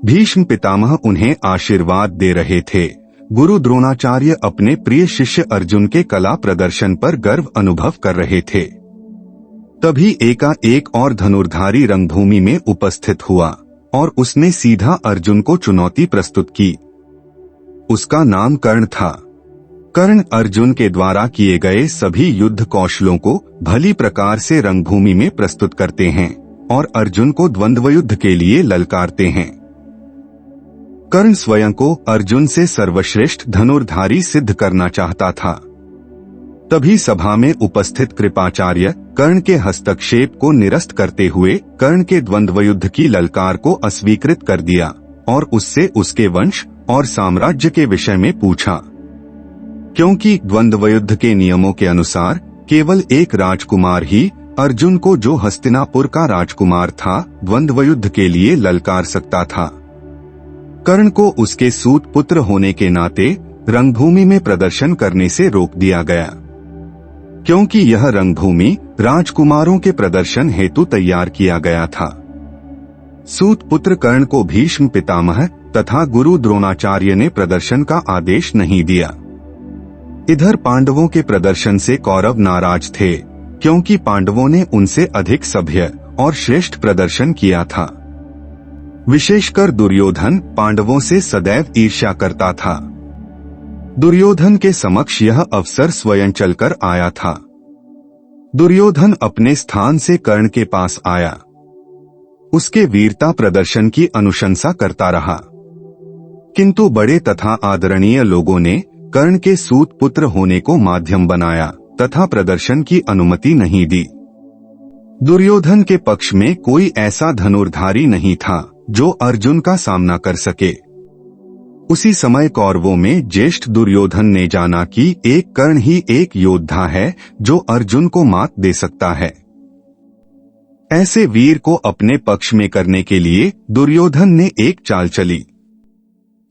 भीष्म पितामह उन्हें आशीर्वाद दे रहे थे। गुरु द्रोणाचार्य अपने प्रिय शिष्य अर्जुन के कला प्रदर्शन पर गर्व अनुभव कर रहे थे। तभी एकाएक और धनुर्धारी रंगभूमि में उपस्थित हुआ और उसने सीधा अर्जुन को चुनौती प्रस्तुत की। उसका नाम कर्ण था। कर्ण अर्जुन के द्वारा किए गए सभी युद्ध कौशलों को भली प्रकार से रंगभूमि में प्रस्तुत करते हैं और अर्जुन को द्वंद्व युद्ध के लिए ललकारते हैं। कर्ण स्वयं को अर्जुन से सर्वश्रेष्ठ धनुर्धारी सिद्ध करना चाहता था। तभी सभा में उपस्थित कृपाचार्य कर्ण के हस्तक्षेप को निरस्त करते हुए कर्ण के द्वंद्व युद्ध की ललकार को अस्वीकृत कर दिया और उससे उसके वंश और साम्राज्य के विषय में पूछा। क्योंकि द्वंद्व युद्ध के नियमों के अनुसार केवल एक राजकुमार ही अर्जुन को, जो हस्तिनापुर का राजकुमार था, द्वंद्व युद्ध के लिए ललकार सकता था। कर्ण को उसके सूत पुत्र होने के नाते रंगभूमि में प्रदर्शन करने से रोक दिया गया, क्योंकि यह रंगभूमि राजकुमारों के प्रदर्शन हेतु तैयार किया गया था। सूत पुत्र कर्ण को भीष्म पितामह तथा गुरु द्रोणाचार्य ने प्रदर्शन का आदेश नहीं दिया। इधर पांडवों के प्रदर्शन से कौरव नाराज थे, क्योंकि पांडवों ने उनसे अधिक सभ्य और श्रेष्ठ प्रदर्शन किया था। विशेषकर दुर्योधन पांडवों से सदैव ईर्ष्या करता था। दुर्योधन के समक्ष यह अवसर स्वयं चलकर आया था। दुर्योधन अपने स्थान से कर्ण के पास आया, उसके वीरता प्रदर्शन की अनुशंसा करता रहा, किंतु बड़े तथा आदरणीय लोगों ने कर्ण के सूत पुत्र होने को माध्यम बनाया तथा प्रदर्शन की अनुमति नहीं दी। दुर्योधन के पक्ष में कोई ऐसा धनुर्धारी नहीं था जो अर्जुन का सामना कर सके। उसी समय कौरवों में ज्येष्ठ दुर्योधन ने जाना कि एक कर्ण ही एक योद्धा है जो अर्जुन को मात दे सकता है। ऐसे वीर को अपने पक्ष में करने के लिए दुर्योधन ने एक चाल चली।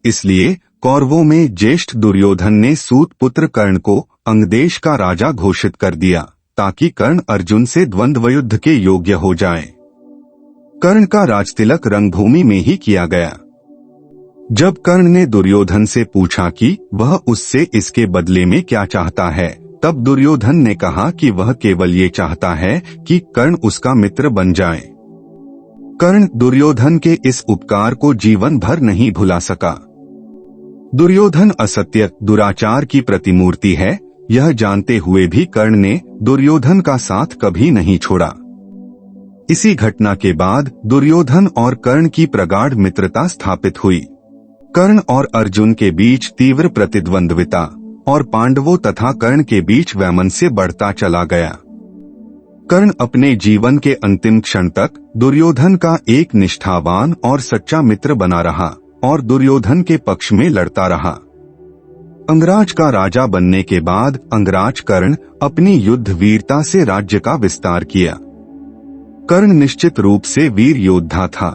इसलिए कौरवों में ज्येष्ठ दुर्योधन ने सूत पुत्र कर्ण को अंगदेश का राजा घोषित कर दिया, ताकि कर्ण अर्जुन से द्वंद्व युद्ध के योग्य हो जाए। कर्ण का राजतिलक रंगभूमि में ही किया गया। जब कर्ण ने दुर्योधन से पूछा कि वह उससे इसके बदले में क्या चाहता है, तब दुर्योधन ने कहा कि वह केवल ये चाहता है कि कर्ण उसका मित्र बन जाए। कर्ण दुर्योधन के इस उपकार को जीवन भर नहीं भुला सका। दुर्योधन असत्य दुराचार की प्रतिमूर्ति है, यह जानते हुए भी कर्ण ने दुर्योधन का साथ कभी नहीं छोड़ा। इसी घटना के बाद दुर्योधन और कर्ण की प्रगाढ़ मित्रता स्थापित हुई। कर्ण और अर्जुन के बीच तीव्र प्रतिद्वंद्विता और पांडवों तथा कर्ण के बीच वैमनस्य बढ़ता चला गया। कर्ण अपने जीवन के अंतिम क्षण तक दुर्योधन का एक निष्ठावान और सच्चा मित्र बना रहा और दुर्योधन के पक्ष में लड़ता रहा। अंगराज का राजा बनने के बाद अंगराज कर्ण अपनी युद्ध वीरता से राज्य का विस्तार किया। कर्ण निश्चित रूप से वीर योद्धा था।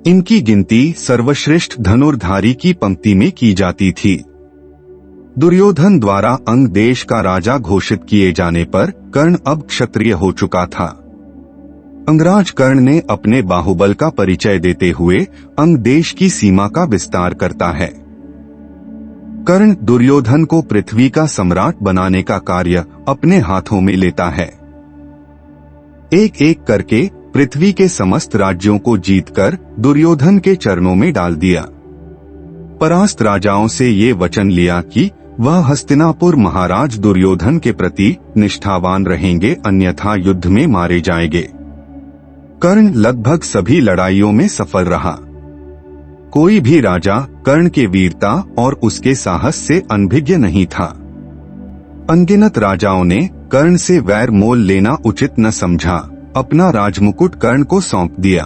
इनकी गिनती सर्वश्रेष्ठ धनुर्धारी की पंक्ति में की जाती थी। दुर्योधन द्वारा अंग देश का राजा घोषित किए जाने पर कर्ण अब क्षत्रिय हो चुका था। अंगराज कर्ण ने अपने बाहुबल का परिचय देते हुए अंग देश की सीमा का विस्तार करता है। कर्ण दुर्योधन को पृथ्वी का सम्राट बनाने का कार्य अपने हाथों में लेता है। एक एक करके पृथ्वी के समस्त राज्यों को जीतकर दुर्योधन के चरणों में डाल दिया। परास्त राजाओं से ये वचन लिया कि वह हस्तिनापुर महाराज दुर्योधन के प्रति निष्ठावान रहेंगे, अन्यथा युद्ध में मारे जाएंगे। कर्ण लगभग सभी लड़ाइयों में सफल रहा। कोई भी राजा कर्ण के वीरता और उसके साहस से अनभिज्ञ नहीं था। अनगिनत राजाओं ने कर्ण से वैर मोल लेना उचित न समझा, अपना राजमुकुट कर्ण को सौंप दिया।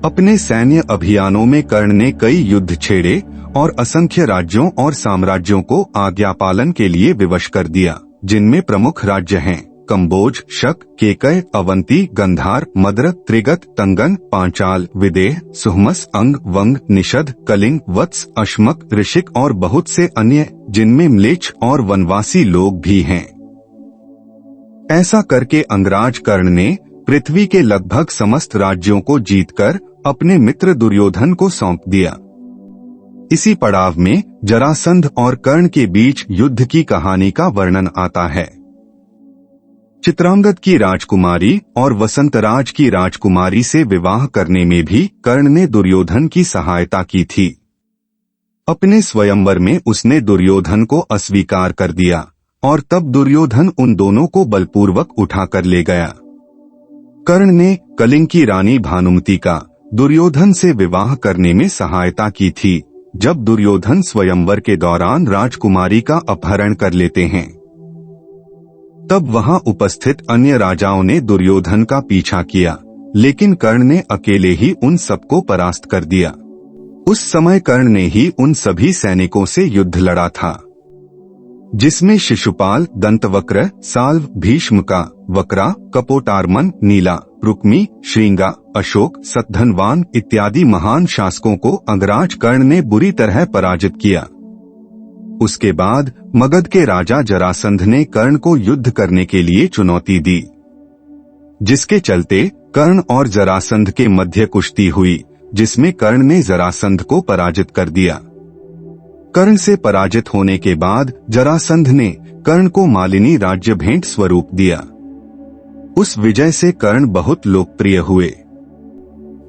अपने सैन्य अभियानों में कर्ण ने कई युद्ध छेड़े और असंख्य राज्यों और साम्राज्यों को आज्ञा पालन के लिए विवश कर दिया, जिनमें प्रमुख राज्य हैं कंबोज, शक, केकय, अवंती, गंधार, मद्र, त्रिगत, तंगन, पांचाल, विदेह, सुहमस, अंग, वंग, निषद, कलिंग, वत्स, अश्मक, ऋषिक और बहुत से अन्य, जिनमें म्लेच्छ और वनवासी लोग भी हैं। ऐसा करके अंगराज कर्ण ने पृथ्वी के लगभग समस्त राज्यों को जीतकर अपने मित्र दुर्योधन को सौंप दिया। इसी पड़ाव में जरासंध और कर्ण के बीच युद्ध की कहानी का वर्णन आता है। चित्रांगद की राजकुमारी और वसंतराज की राजकुमारी से विवाह करने में भी कर्ण ने दुर्योधन की सहायता की थी। अपने स्वयंवर में उसने दुर्योधन को अस्वीकार कर दिया और तब दुर्योधन उन दोनों को बलपूर्वक उठाकर ले गया। कर्ण ने कलिंग की रानी भानुमति का दुर्योधन से विवाह करने में सहायता की थी, जब दुर्योधन स्वयंवर के दौरान राजकुमारी का अपहरण कर लेते हैं। तब वहां उपस्थित अन्य राजाओं ने दुर्योधन का पीछा किया, लेकिन कर्ण ने अकेले ही उन सबको परास्त कर दिया। उस समय कर्ण ने ही उन सभी सैनिकों से युद्ध लड़ा था, जिसमें शिशुपाल, दंतवक्र, साल्व, भीष्मका, वक्रा, कपोटार्मन, नीला, रुक्मी, श्रृंगा, अशोक, सतधनवान इत्यादि महान शासकों को अंगराज कर्ण ने बुरी तरह पराजित किया। उसके बाद मगध के राजा जरासंध ने कर्ण को युद्ध करने के लिए चुनौती दी, जिसके चलते कर्ण और जरासंध के मध्य कुश्ती हुई, जिसमें कर्ण ने जरासंध को पराजित कर दिया। कर्ण से पराजित होने के बाद जरासंध ने कर्ण को मालिनी राज्य भेंट स्वरूप दिया। उस विजय से कर्ण बहुत लोकप्रिय हुए।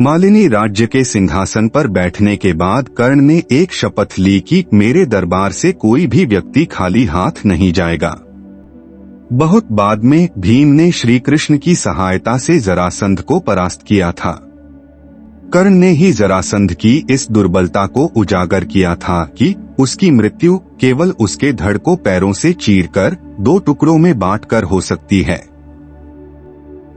मालिनी राज्य के सिंहासन पर बैठने के बाद कर्ण ने एक शपथ ली कि मेरे दरबार से कोई भी व्यक्ति खाली हाथ नहीं जाएगा। बहुत बाद में भीम ने श्री कृष्ण की सहायता से जरासंध को परास्त किया था। कर्ण ने ही जरासंध की इस दुर्बलता को उजागर किया था कि उसकी मृत्यु केवल उसके धड़ को पैरों से चीरकर 2 टुकड़ों में बांटकर हो सकती है।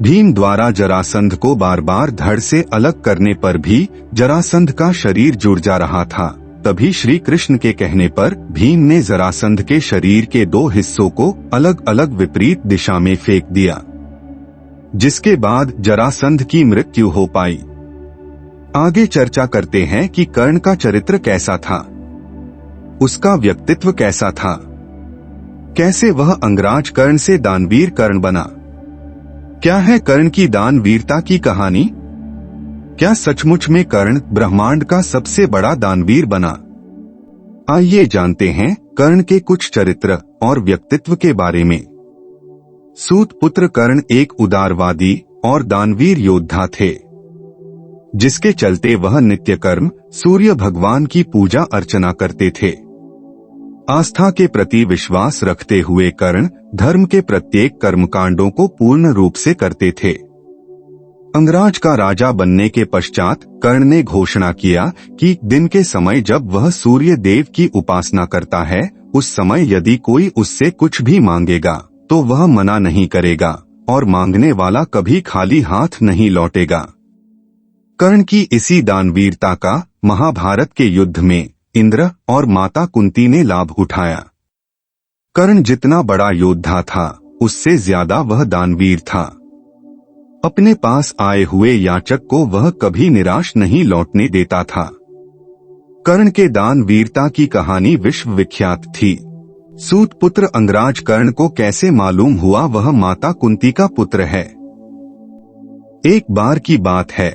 भीम द्वारा जरासंध को बार बार धड़ से अलग करने पर भी जरासंध का शरीर जुड़ जा रहा था। तभी श्री कृष्ण के कहने पर भीम ने जरासंध के शरीर के 2 हिस्सों को अलग अलग विपरीत दिशा में फेंक दिया, जिसके बाद जरासंध की मृत्यु हो पाई। आगे चर्चा करते हैं कि कर्ण का चरित्र कैसा था, उसका व्यक्तित्व कैसा था, कैसे वह अंगराज कर्ण से दानवीर कर्ण बना। क्या है कर्ण की दानवीरता की कहानी? क्या सचमुच में कर्ण ब्रह्मांड का सबसे बड़ा दानवीर बना? आइए जानते हैं कर्ण के कुछ चरित्र और व्यक्तित्व के बारे में। सूत पुत्र कर्ण एक उदारवादी और दानवीर योद्धा थे, जिसके चलते वह नित्य कर्म सूर्य भगवान की पूजा अर्चना करते थे। आस्था के प्रति विश्वास रखते हुए कर्ण धर्म के प्रत्येक कर्मकांडों को पूर्ण रूप से करते थे। अंगराज का राजा बनने के पश्चात कर्ण ने घोषणा किया कि दिन के समय जब वह सूर्य देव की उपासना करता है, उस समय यदि कोई उससे कुछ भी मांगेगा तो वह मना नहीं करेगा और मांगने वाला कभी खाली हाथ नहीं लौटेगा। कर्ण की इसी दानवीरता का महाभारत के युद्ध में इंद्र और माता कुंती ने लाभ उठाया। कर्ण जितना बड़ा योद्धा था, उससे ज्यादा वह दानवीर था। अपने पास आए हुए याचक को वह कभी निराश नहीं लौटने देता था। कर्ण के दानवीरता की कहानी विश्व विख्यात थी। सूत पुत्र अंगराज कर्ण को कैसे मालूम हुआ वह माता कुंती का पुत्र है? एक बार की बात है,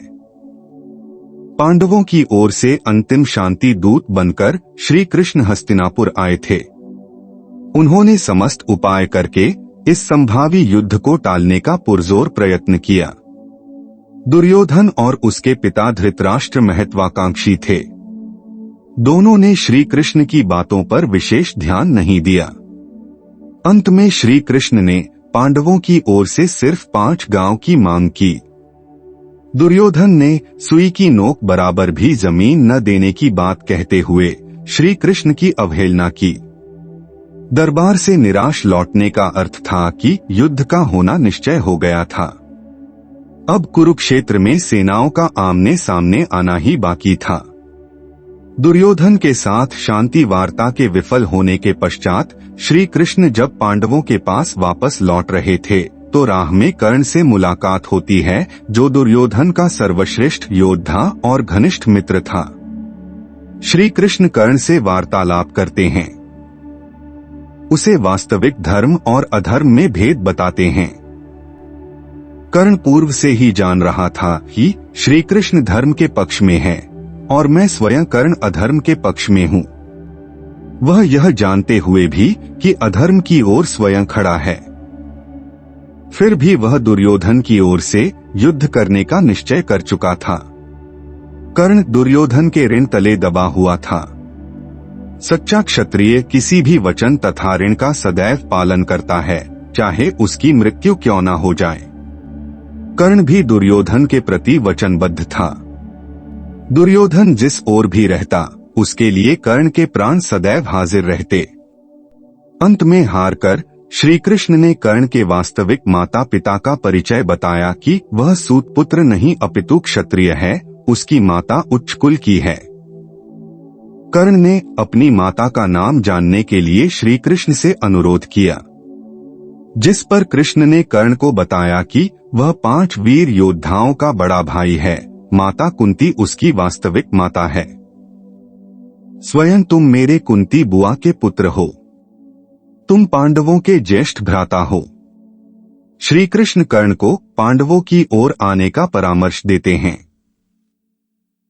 पांडवों की ओर से अंतिम शांति दूत बनकर श्री कृष्ण हस्तिनापुर आए थे। उन्होंने समस्त उपाय करके इस संभावी युद्ध को टालने का पुरजोर प्रयत्न किया। दुर्योधन और उसके पिता धृतराष्ट्र महत्वाकांक्षी थे। दोनों ने श्री कृष्ण की बातों पर विशेष ध्यान नहीं दिया। अंत में श्री कृष्ण ने पांडवों की ओर से सिर्फ 5 गांव की मांग की। दुर्योधन ने सुई की नोक बराबर भी जमीन न देने की बात कहते हुए श्री कृष्ण की अवहेलना की। दरबार से निराश लौटने का अर्थ था कि युद्ध का होना निश्चय हो गया था। अब कुरुक्षेत्र में सेनाओं का आमने सामने आना ही बाकी था। दुर्योधन के साथ शांति वार्ता के विफल होने के पश्चात श्री कृष्ण जब पांडवों के पास वापस लौट रहे थे तो राह में कर्ण से मुलाकात होती है, जो दुर्योधन का सर्वश्रेष्ठ योद्धा और घनिष्ठ मित्र था। श्री कृष्ण कर्ण से वार्तालाप करते हैं, उसे वास्तविक धर्म और अधर्म में भेद बताते हैं। कर्ण पूर्व से ही जान रहा था कि श्री कृष्ण धर्म के पक्ष में है और मैं स्वयं कर्ण अधर्म के पक्ष में हूँ। वह यह जानते हुए भी कि अधर्म की ओर स्वयं खड़ा है, फिर भी वह दुर्योधन की ओर से युद्ध करने का निश्चय कर चुका था। कर्ण दुर्योधन के ऋण तले दबा हुआ था। सच्चा क्षत्रिय किसी भी वचन तथा ऋण का सदैव पालन करता है, चाहे उसकी मृत्यु क्यों न हो जाए। कर्ण भी दुर्योधन के प्रति वचनबद्ध था। दुर्योधन जिस ओर भी रहता उसके लिए कर्ण के प्राण सदैव हाजिर रहते। अंत में हारकर श्री कृष्ण ने कर्ण के वास्तविक माता पिता का परिचय बताया कि वह सूत पुत्र नहीं अपितु क्षत्रिय है, उसकी माता उच्च कुल की है। कर्ण ने अपनी माता का नाम जानने के लिए श्री कृष्ण से अनुरोध किया, जिस पर कृष्ण ने कर्ण को बताया कि वह 5 वीर योद्धाओं का बड़ा भाई है, माता कुंती उसकी वास्तविक माता है। स्वयं तुम मेरे कुंती बुआ के पुत्र हो, तुम पांडवों के ज्येष्ठ भ्राता हो। श्री कृष्ण कर्ण को पांडवों की ओर आने का परामर्श देते हैं।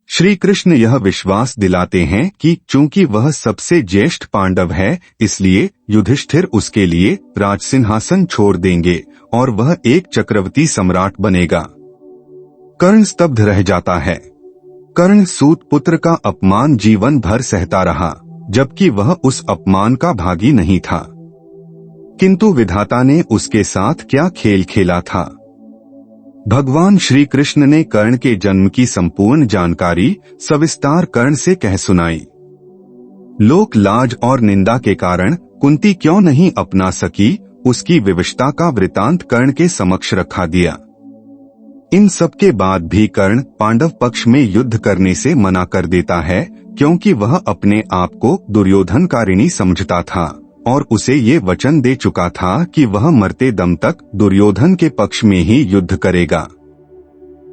श्री कृष्ण यह विश्वास दिलाते हैं कि चूंकि वह सबसे ज्येष्ठ पांडव है, इसलिए युधिष्ठिर उसके लिए राजसिंहासन छोड़ देंगे और वह एक चक्रवर्ती सम्राट बनेगा। कर्ण स्तब्ध रह जाता है। कर्ण सूत पुत्र का अपमान जीवन भर सहता रहा, जबकि वह उस अपमान का भागी नहीं था। किंतु विधाता ने उसके साथ क्या खेल खेला था। भगवान श्री कृष्ण ने कर्ण के जन्म की संपूर्ण जानकारी सविस्तार कर्ण से कह सुनाई। लोक लाज और निंदा के कारण कुंती क्यों नहीं अपना सकी, उसकी विवशता का वृतांत कर्ण के समक्ष रखा दिया। इन सब के बाद भी कर्ण पांडव पक्ष में युद्ध करने से मना कर देता है, क्योंकि वह अपने आप को दुर्योधन का ऋणी समझता था और उसे ये वचन दे चुका था कि वह मरते दम तक दुर्योधन के पक्ष में ही युद्ध करेगा।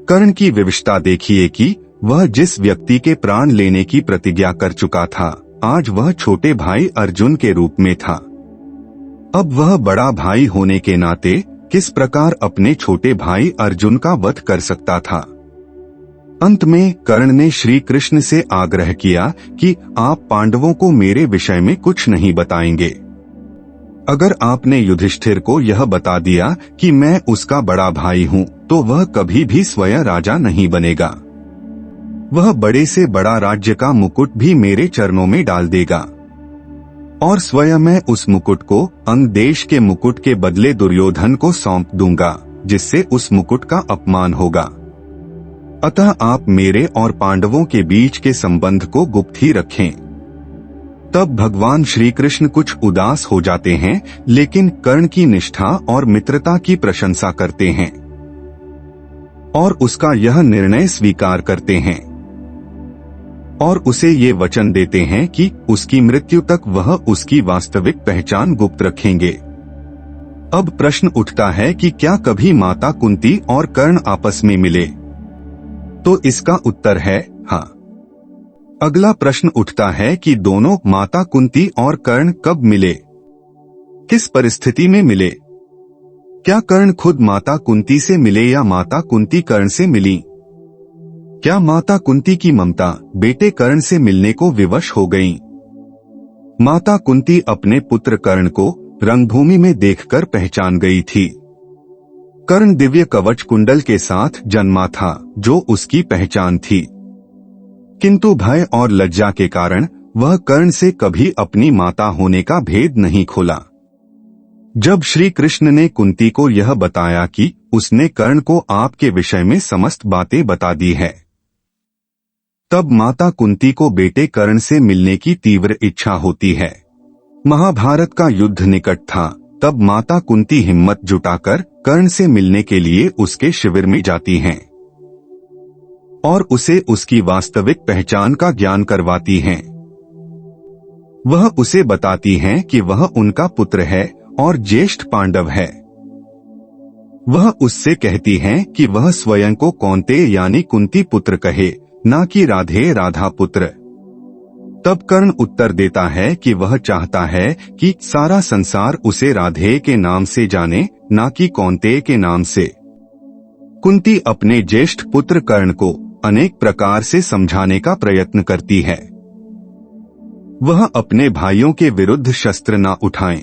कर्ण की विवशता देखिए कि वह जिस व्यक्ति के प्राण लेने की प्रतिज्ञा कर चुका था, आज वह छोटे भाई अर्जुन के रूप में था। अब वह बड़ा भाई होने के नाते किस प्रकार अपने छोटे भाई अर्जुन का वध कर सकता था। अंत में कर्ण ने श्री कृष्ण से आग्रह किया कि आप पांडवों को मेरे विषय में कुछ नहीं बताएंगे। अगर आपने युधिष्ठिर को यह बता दिया कि मैं उसका बड़ा भाई हूँ, तो वह कभी भी स्वयं राजा नहीं बनेगा। वह बड़े से बड़ा राज्य का मुकुट भी मेरे चरणों में डाल देगा और स्वयं मैं उस मुकुट को अंग देश के मुकुट के बदले दुर्योधन को सौंप दूंगा, जिससे उस मुकुट का अपमान होगा। अतः आप मेरे और पांडवों के बीच के संबंध को गुप्त ही रखें। तब भगवान श्री कृष्ण कुछ उदास हो जाते हैं, लेकिन कर्ण की निष्ठा और मित्रता की प्रशंसा करते हैं और उसका यह निर्णय स्वीकार करते हैं और उसे ये वचन देते हैं कि उसकी मृत्यु तक वह उसकी वास्तविक पहचान गुप्त रखेंगे। अब प्रश्न उठता है कि क्या कभी माता कुंती और कर्ण आपस में मिले? तो इसका उत्तर है हाँ। अगला प्रश्न उठता है कि दोनों माता कुंती और कर्ण कब मिले, किस परिस्थिति में मिले? क्या कर्ण खुद माता कुंती से मिले या माता कुंती कर्ण से मिली? क्या माता कुंती की ममता बेटे कर्ण से मिलने को विवश हो गईं? माता कुंती अपने पुत्र कर्ण को रंगभूमि में देखकर पहचान गई थी। कर्ण दिव्य कवच कुंडल के साथ जन्मा था, जो उसकी पहचान थी, किंतु भय और लज्जा के कारण वह कर्ण से कभी अपनी माता होने का भेद नहीं खोला। जब श्री कृष्ण ने कुंती को यह बताया कि उसने कर्ण को आपके विषय में समस्त बातें बता दी है, तब माता कुंती को बेटे कर्ण से मिलने की तीव्र इच्छा होती है। महाभारत का युद्ध निकट था, तब माता कुंती हिम्मत जुटाकर कर्ण से मिलने के लिए उसके शिविर में जाती हैं और उसे उसकी वास्तविक पहचान का ज्ञान करवाती हैं। वह उसे बताती हैं कि वह उनका पुत्र है और ज्येष्ठ पांडव है। वह उससे कहती हैं कि वह स्वयं को कौन्तेय यानी कुंती पुत्र कहे, ना कि राधेय राधा पुत्र। तब कर्ण उत्तर देता है कि वह चाहता है कि सारा संसार उसे राधेय के नाम से जाने, ना कि कौन्तेय के नाम से। कुंती अपने ज्येष्ठ पुत्र कर्ण को अनेक प्रकार से समझाने का प्रयत्न करती है। वह अपने भाइयों के विरुद्ध शस्त्र न उठाएं,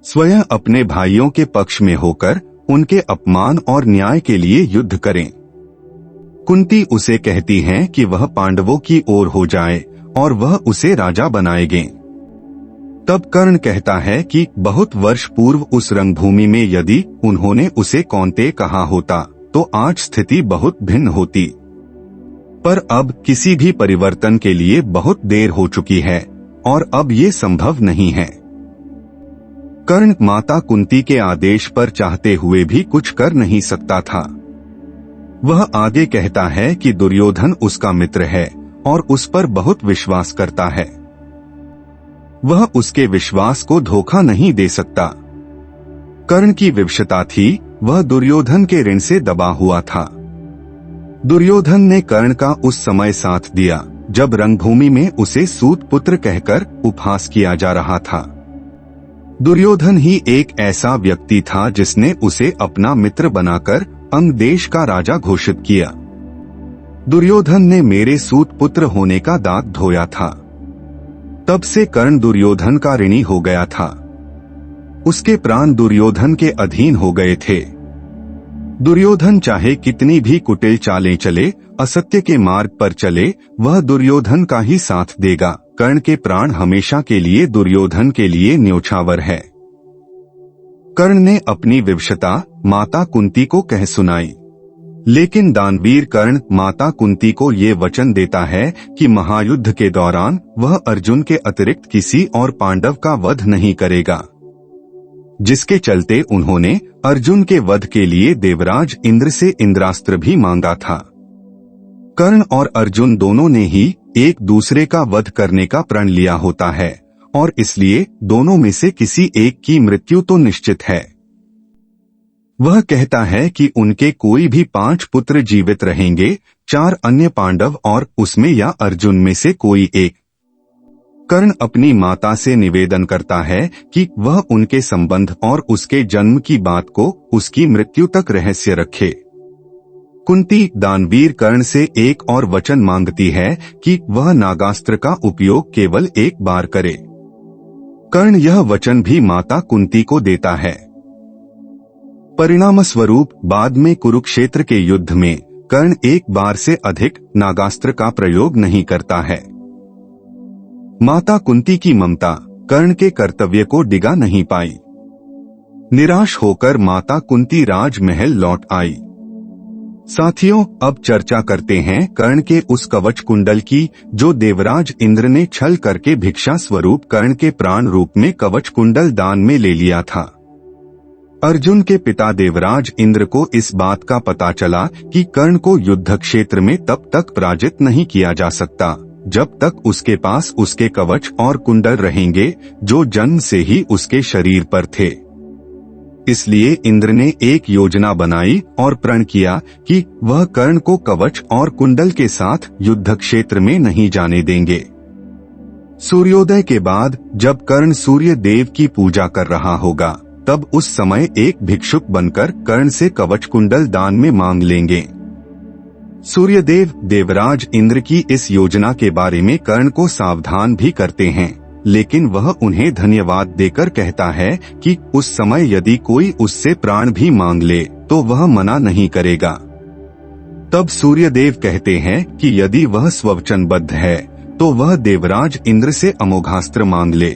स्वयं अपने भाइयों के पक्ष में होकर उनके अपमान और न्याय के लिए युद्ध करें। कुंती उसे कहती हैं कि वह पांडवों की ओर हो जाए और वह उसे राजा बनाएंगे। तब कर्ण कहता है कि बहुत वर्ष पूर्व उस रंगभूमि में यदि उन्होंने उसे कौन्तेय कहा होता तो आज स्थिति बहुत भिन्न होती, पर अब किसी भी परिवर्तन के लिए बहुत देर हो चुकी है और अब ये संभव नहीं है। कर्ण माता कुंती के आदेश पर चाहते हुए भी कुछ कर नहीं सकता था। वह आगे कहता है कि दुर्योधन उसका मित्र है और उस पर बहुत विश्वास करता है। वह उसके विश्वास को धोखा नहीं दे सकता। कर्ण की विवशता थी, वह दुर्योधन के ऋण से दबा हुआ था। दुर्योधन ने कर्ण का उस समय साथ दिया जब रंगभूमि में उसे सूत पुत्र कहकर उपहास किया जा रहा था। दुर्योधन ही एक ऐसा व्यक्ति था जिसने उसे अपना मित्र बनाकर अंग देश का राजा घोषित किया। दुर्योधन ने मेरे सूत पुत्र होने का दाग धोया था। तब से कर्ण दुर्योधन का ऋणी हो गया था। उसके प्राण दुर्योधन के अधीन हो गए थे। दुर्योधन चाहे कितनी भी कुटिल चालें चले, असत्य के मार्ग पर चले, वह दुर्योधन का ही साथ देगा। कर्ण के प्राण हमेशा के लिए दुर्योधन के लिए न्योछावर है। कर्ण ने अपनी विवशता माता कुंती को कह सुनाई, लेकिन दानवीर कर्ण माता कुंती को ये वचन देता है कि महायुद्ध के दौरान वह अर्जुन के अतिरिक्त किसी और पांडव का वध नहीं करेगा, जिसके चलते उन्होंने अर्जुन के वध के लिए देवराज इंद्र से इंद्रास्त्र भी मांगा था। कर्ण और अर्जुन दोनों ने ही एक दूसरे का वध करने का प्रण लिया होता है और इसलिए दोनों में से किसी एक की मृत्यु तो निश्चित है। वह कहता है कि उनके कोई भी 5 पुत्र जीवित रहेंगे, 4 अन्य पांडव और उसमें या अर्जुन में से कोई एक। कर्ण अपनी माता से निवेदन करता है कि वह उनके संबंध और उसके जन्म की बात को उसकी मृत्यु तक रहस्य रखे। कुंती दानवीर कर्ण से एक और वचन मांगती है कि वह नागास्त्र का उपयोग केवल एक बार करे। कर्ण यह वचन भी माता कुंती को देता है। परिणाम स्वरूप बाद में कुरुक्षेत्र के युद्ध में कर्ण एक बार से अधिक नागास्त्र का प्रयोग नहीं करता है। माता कुंती की ममता कर्ण के कर्तव्य को डिगा नहीं पाई। निराश होकर माता कुंती राजमहल लौट आई। साथियों, अब चर्चा करते हैं कर्ण के उस कवच कुंडल की जो देवराज इंद्र ने छल करके भिक्षा स्वरूप कर्ण के प्राण रूप में कवच कुंडल दान में ले लिया था। अर्जुन के पिता देवराज इंद्र को इस बात का पता चला कि कर्ण को युद्ध क्षेत्र में तब तक पराजित नहीं किया जा सकता जब तक उसके पास उसके कवच और कुंडल रहेंगे जो जन्म से ही उसके शरीर पर थे। इसलिए इंद्र ने एक योजना बनाई और प्रण किया कि वह कर्ण को कवच और कुंडल के साथ युद्ध क्षेत्र में नहीं जाने देंगे। सूर्योदय के बाद जब कर्ण सूर्य देव की पूजा कर रहा होगा तब उस समय एक भिक्षुक बनकर कर्ण से कवच कुंडल दान में मांग लेंगे। सूर्यदेव देवराज इंद्र की इस योजना के बारे में कर्ण को सावधान भी करते हैं, लेकिन वह उन्हें धन्यवाद देकर कहता है कि उस समय यदि कोई उससे प्राण भी मांग ले तो वह मना नहीं करेगा। तब सूर्यदेव कहते हैं कि यदि वह स्ववचनबद्ध है तो वह देवराज इंद्र से अमोघास्त्र मांग ले।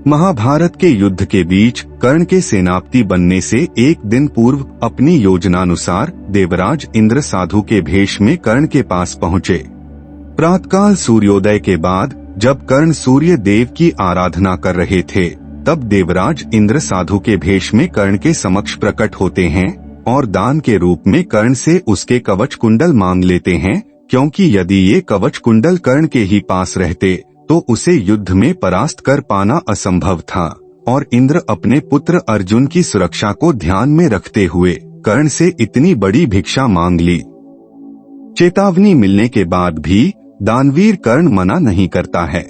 महाभारत के युद्ध के बीच कर्ण के सेनापति बनने से एक दिन पूर्व अपनी योजनानुसार देवराज इंद्र साधु के भेष में कर्ण के पास पहुँचे। प्रातःकाल सूर्योदय के बाद जब कर्ण सूर्य देव की आराधना कर रहे थे तब देवराज इंद्र साधु के भेष में कर्ण के समक्ष प्रकट होते हैं और दान के रूप में कर्ण से उसके कवच कुंडल मांग लेते हैं, क्योंकि यदि ये कवच कुंडल कर्ण के ही पास रहते तो उसे युद्ध में परास्त कर पाना असंभव था। और इंद्र अपने पुत्र अर्जुन की सुरक्षा को ध्यान में रखते हुए कर्ण से इतनी बड़ी भिक्षा मांग ली। चेतावनी मिलने के बाद भी दानवीर कर्ण मना नहीं करता है,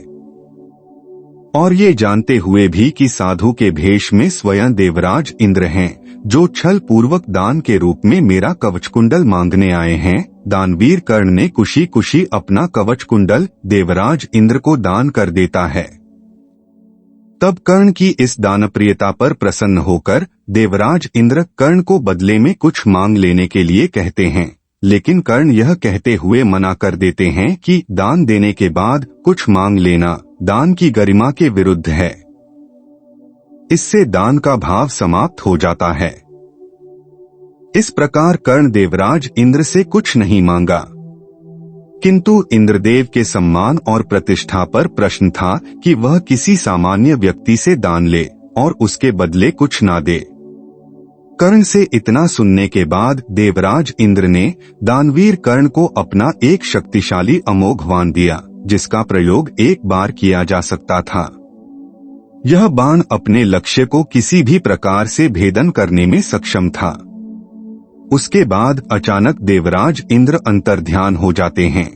और ये जानते हुए भी कि साधु के भेष में स्वयं देवराज इंद्र हैं, जो छल पूर्वक दान के रूप में मेरा कवच कुंडल मांगने आए हैं, दानवीर कर्ण ने खुशी खुशी अपना कवच कुंडल देवराज इंद्र को दान कर देता है। तब कर्ण की इस दानप्रियता पर प्रसन्न होकर देवराज इंद्र कर्ण को बदले में कुछ मांग लेने के लिए कहते हैं, लेकिन कर्ण यह कहते हुए मना कर देते हैं कि दान देने के बाद कुछ मांग लेना दान की गरिमा के विरुद्ध है। इससे दान का भाव समाप्त हो जाता है। इस प्रकार कर्ण देवराज इंद्र से कुछ नहीं मांगा, किंतु इंद्रदेव के सम्मान और प्रतिष्ठा पर प्रश्न था कि वह किसी सामान्य व्यक्ति से दान ले और उसके बदले कुछ ना दे। कर्ण से इतना सुनने के बाद देवराज इंद्र ने दानवीर कर्ण को अपना एक शक्तिशाली अमोघ बाण दिया, जिसका प्रयोग एक बार किया जा सकता था। यह बाण अपने लक्ष्य को किसी भी प्रकार से भेदन करने में सक्षम था। उसके बाद अचानक देवराज इंद्र अंतर्ध्यान हो जाते हैं।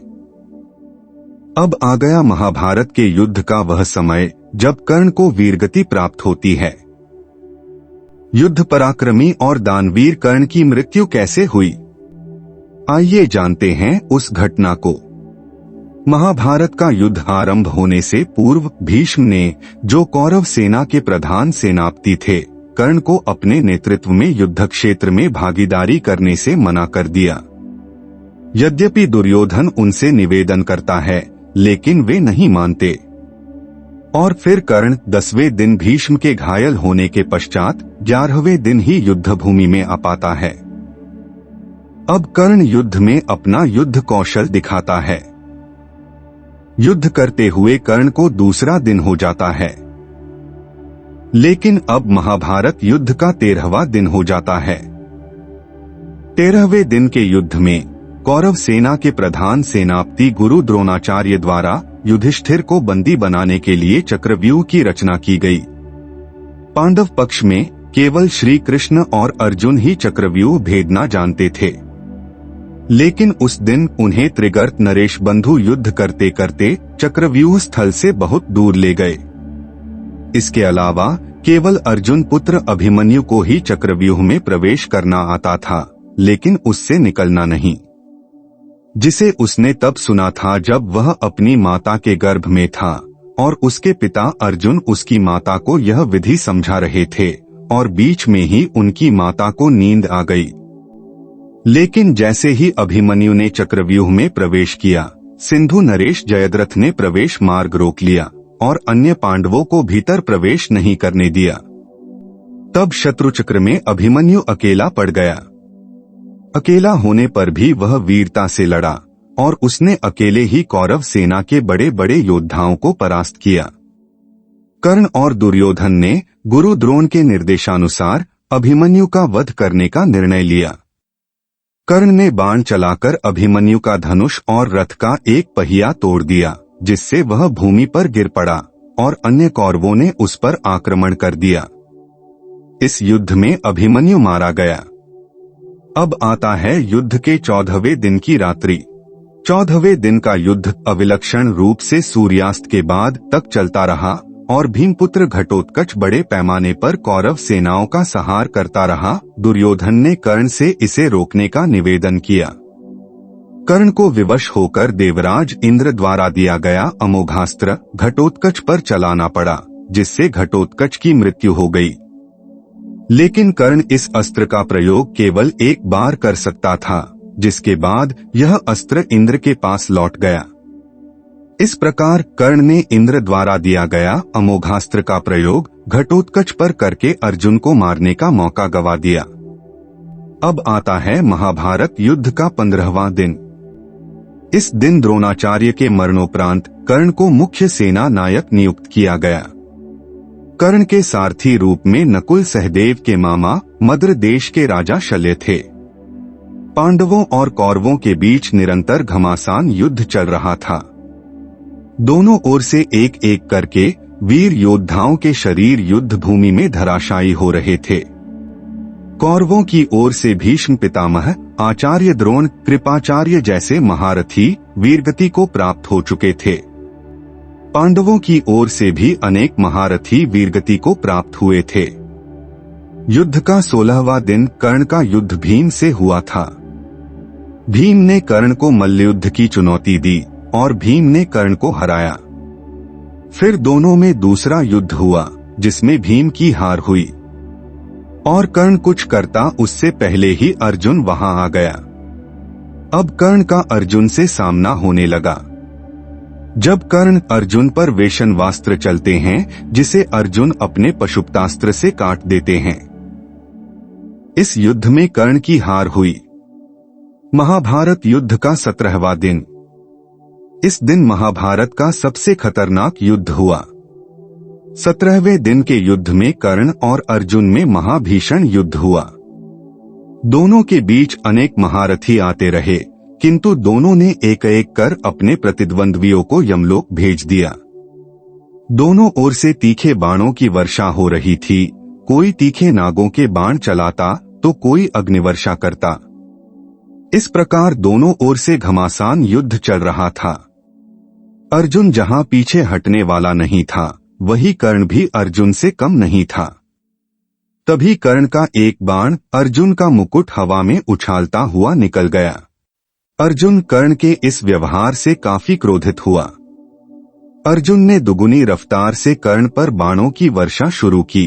अब आ गया महाभारत के युद्ध का वह समय जब कर्ण को वीरगति प्राप्त होती है। युद्ध पराक्रमी और दानवीर कर्ण की मृत्यु कैसे हुई, आइए जानते हैं उस घटना को। महाभारत का युद्ध आरंभ होने से पूर्व भीष्म ने, जो कौरव सेना के प्रधान सेनापति थे, कर्ण को अपने नेतृत्व में युद्ध क्षेत्र में भागीदारी करने से मना कर दिया। यद्यपि दुर्योधन उनसे निवेदन करता है, लेकिन वे नहीं मानते। और फिर कर्ण 10वें दिन भीष्म के घायल होने के पश्चात 11वें दिन ही युद्ध भूमि में आ पाता है। अब कर्ण युद्ध में अपना युद्ध कौशल दिखाता है। युद्ध करते हुए कर्ण को दूसरा दिन हो जाता है, लेकिन अब महाभारत युद्ध का 13वां दिन हो जाता है। 13वें दिन के युद्ध में कौरव सेना के प्रधान सेनापति गुरु द्रोणाचार्य द्वारा युधिष्ठिर को बंदी बनाने के लिए चक्रव्यूह की रचना की गई। पांडव पक्ष में केवल श्री कृष्ण और अर्जुन ही चक्रव्यूह भेदना जानते थे, लेकिन उस दिन उन्हें त्रिगर्त नरेश बंधु युद्ध करते करते चक्रव्यूह स्थल से बहुत दूर ले गए। इसके अलावा केवल अर्जुन पुत्र अभिमन्यु को ही चक्रव्यूह में प्रवेश करना आता था, लेकिन उससे निकलना नहीं, जिसे उसने तब सुना था जब वह अपनी माता के गर्भ में था और उसके पिता अर्जुन उसकी माता को यह विधि समझा रहे थे और बीच में ही उनकी माता को नींद आ गई। लेकिन जैसे ही अभिमन्यु ने चक्रव्यूह में प्रवेश किया, सिंधु नरेश जयद्रथ ने प्रवेश मार्ग रोक लिया और अन्य पांडवों को भीतर प्रवेश नहीं करने दिया। तब शत्रुचक्र में अभिमन्यु अकेला पड़ गया। अकेला होने पर भी वह वीरता से लड़ा और उसने अकेले ही कौरव सेना के बड़े बड़े योद्धाओं को परास्त किया। कर्ण और दुर्योधन ने गुरु द्रोण के निर्देशानुसार अभिमन्यु का वध करने का निर्णय लिया। कर्ण ने बाण चलाकर अभिमन्यु का धनुष और रथ का एक पहिया तोड़ दिया, जिससे वह भूमि पर गिर पड़ा और अन्य कौरवों ने उस पर आक्रमण कर दिया। इस युद्ध में अभिमन्यु मारा गया। अब आता है युद्ध के 14वें दिन की रात्रि। 14वें दिन का युद्ध अविलक्षण रूप से सूर्यास्त के बाद तक चलता रहा और भीमपुत्र घटोत्कच बड़े पैमाने पर कौरव सेनाओं का संहार करता रहा। दुर्योधन ने कर्ण से इसे रोकने का निवेदन किया। कर्ण को विवश होकर देवराज इंद्र द्वारा दिया गया अमोघास्त्र घटोत्कच पर चलाना पड़ा, जिससे घटोत्कच की मृत्यु हो गई। लेकिन कर्ण इस अस्त्र का प्रयोग केवल एक बार कर सकता था, जिसके बाद यह अस्त्र इंद्र के पास लौट गया। इस प्रकार कर्ण ने इंद्र द्वारा दिया गया अमोघास्त्र का प्रयोग घटोत्कच पर करके अर्जुन को मारने का मौका गवा दिया। अब आता है महाभारत युद्ध का 15वां दिन। इस दिन द्रोणाचार्य के मरणोपरांत कर्ण को मुख्य सेना नायक नियुक्त किया गया। कर्ण के सारथी रूप में नकुल सहदेव के मामा मद्र देश के राजा शल्य थे। पांडवों और कौरवों के बीच निरंतर घमासान युद्ध चल रहा था। दोनों ओर से एक एक करके वीर योद्धाओं के शरीर युद्ध भूमि में धराशायी हो रहे थे। कौरवों की ओर से भीष्म पितामह, आचार्य द्रोण, कृपाचार्य जैसे महारथी वीरगति को प्राप्त हो चुके थे। पांडवों की ओर से भी अनेक महारथी वीरगति को प्राप्त हुए थे। युद्ध का 16वां दिन कर्ण का युद्ध भीम से हुआ था। भीम ने कर्ण को मल्लयुद्ध की चुनौती दी और भीम ने कर्ण को हराया। फिर दोनों में दूसरा युद्ध हुआ जिसमें भीम की हार हुई और कर्ण कुछ करता उससे पहले ही अर्जुन वहां आ गया। अब कर्ण का अर्जुन से सामना होने लगा। जब कर्ण अर्जुन पर वेशनवास्त्र चलते हैं जिसे अर्जुन अपने पशुपतास्त्र से काट देते हैं। इस युद्ध में कर्ण की हार हुई। महाभारत युद्ध का 17वां दिन। इस दिन महाभारत का सबसे खतरनाक युद्ध हुआ। 17वें दिन के युद्ध में कर्ण और अर्जुन में महाभीषण युद्ध हुआ। दोनों के बीच अनेक महारथी आते रहे, किंतु दोनों ने एक एक कर अपने प्रतिद्वंद्वियों को यमलोक भेज दिया। दोनों ओर से तीखे बाणों की वर्षा हो रही थी। कोई तीखे नागों के बाण चलाता तो कोई अग्निवर्षा करता। इस प्रकार दोनों ओर से घमासान युद्ध चल रहा था। अर्जुन जहां पीछे हटने वाला नहीं था, वही कर्ण भी अर्जुन से कम नहीं था। तभी कर्ण का एक बाण अर्जुन का मुकुट हवा में उछालता हुआ निकल गया। अर्जुन कर्ण के इस व्यवहार से काफी क्रोधित हुआ। अर्जुन ने दुगुनी रफ्तार से कर्ण पर बाणों की वर्षा शुरू की।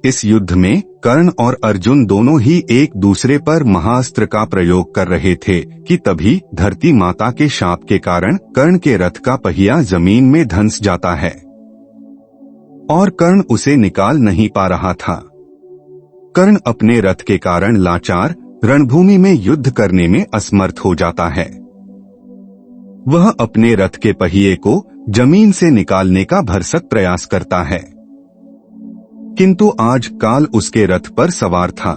इस युद्ध में कर्ण और अर्जुन दोनों ही एक दूसरे पर महाअस्त्र का प्रयोग कर रहे थे कि तभी धरती माता के शाप के कारण कर्ण के रथ का पहिया जमीन में धंस जाता है और कर्ण उसे निकाल नहीं पा रहा था। कर्ण अपने रथ के कारण लाचार रणभूमि में युद्ध करने में असमर्थ हो जाता है। वह अपने रथ के पहिए को जमीन से निकालने का भरसक प्रयास करता है, किंतु आज काल उसके रथ पर सवार था।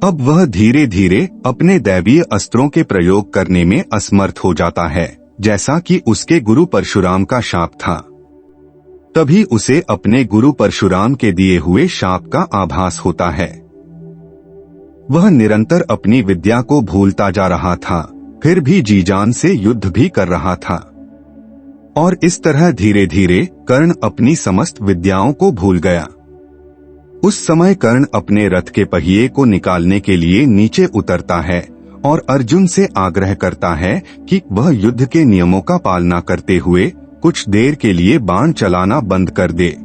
अब वह धीरे धीरे अपने दैवीय अस्त्रों के प्रयोग करने में असमर्थ हो जाता है, जैसा कि उसके गुरु परशुराम का शाप था। तभी उसे अपने गुरु परशुराम के दिए हुए शाप का आभास होता है। वह निरंतर अपनी विद्या को भूलता जा रहा था, फिर भी जी जान से युद्ध भी कर रहा था और इस तरह धीरे धीरे कर्ण अपनी समस्त विद्याओं को भूल गया। उस समय कर्ण अपने रथ के पहिए को निकालने के लिए नीचे उतरता है और अर्जुन से आग्रह करता है कि वह युद्ध के नियमों का पालना करते हुए कुछ देर के लिए बाण चलाना बंद कर दे।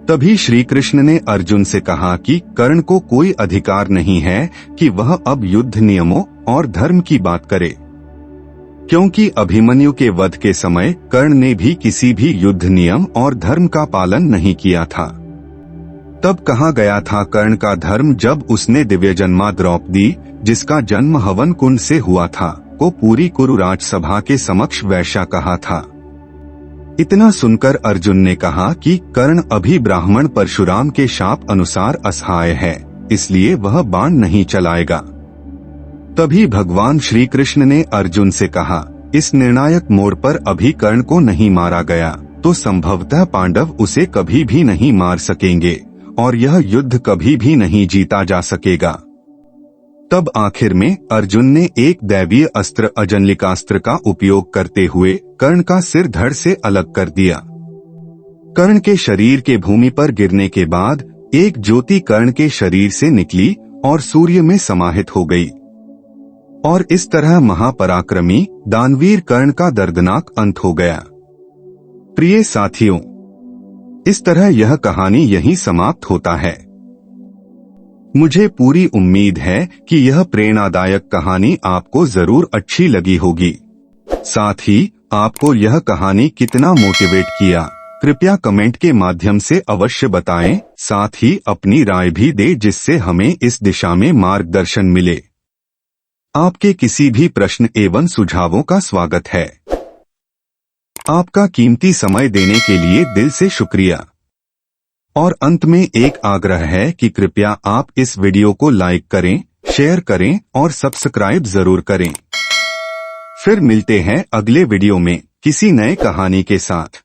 तभी श्री कृष्ण ने अर्जुन से कहा कि कर्ण को कोई अधिकार नहीं है कि वह अब युद्ध नियमों और धर्म की बात करे, क्योंकि अभिमन्यु के वध के समय कर्ण ने भी किसी भी युद्ध नियम और धर्म का पालन नहीं किया था। तब कहा गया था कर्ण का धर्म जब उसने दिव्यजन्मा द्रौपदी, जिसका जन्म हवन कुंड से हुआ था, को पूरी कुरु राजसभा के समक्ष वैश्या कहा था। इतना सुनकर अर्जुन ने कहा कि कर्ण अभी ब्राह्मण परशुराम के शाप अनुसार असहाय है, इसलिए वह बाण नहीं चलाएगा। तभी भगवान श्री कृष्ण ने अर्जुन से कहा, इस निर्णायक मोड़ पर अभी कर्ण को नहीं मारा गया तो संभवतः पांडव उसे कभी भी नहीं मार सकेंगे और यह युद्ध कभी भी नहीं जीता जा सकेगा। तब आखिर में अर्जुन ने एक दैवीय अस्त्र अजनलिकास्त्र का उपयोग करते हुए कर्ण का सिर धड़ से अलग कर दिया। कर्ण के शरीर के भूमि पर गिरने के बाद एक ज्योति कर्ण के शरीर से निकली और सूर्य में समाहित हो गई और इस तरह महापराक्रमी दानवीर कर्ण का दर्दनाक अंत हो गया। प्रिय साथियों, इस तरह यह कहानी यहीं समाप्त होता है। मुझे पूरी उम्मीद है कि यह प्रेरणादायक कहानी आपको जरूर अच्छी लगी होगी। साथ ही आपको यह कहानी कितना मोटिवेट किया, कृपया कमेंट के माध्यम से अवश्य बताएं। साथ ही अपनी राय भी दें जिससे हमें इस दिशा में मार्गदर्शन मिले। आपके किसी भी प्रश्न एवं सुझावों का स्वागत है। आपका कीमती समय देने के लिए दिल से शुक्रिया। और अंत में एक आग्रह है कि कृपया आप इस वीडियो को लाइक करें, शेयर करें और सब्सक्राइब जरूर करें। फिर मिलते हैं अगले वीडियो में किसी नए कहानी के साथ।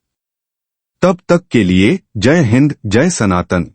तब तक के लिए जय हिंद, जय सनातन।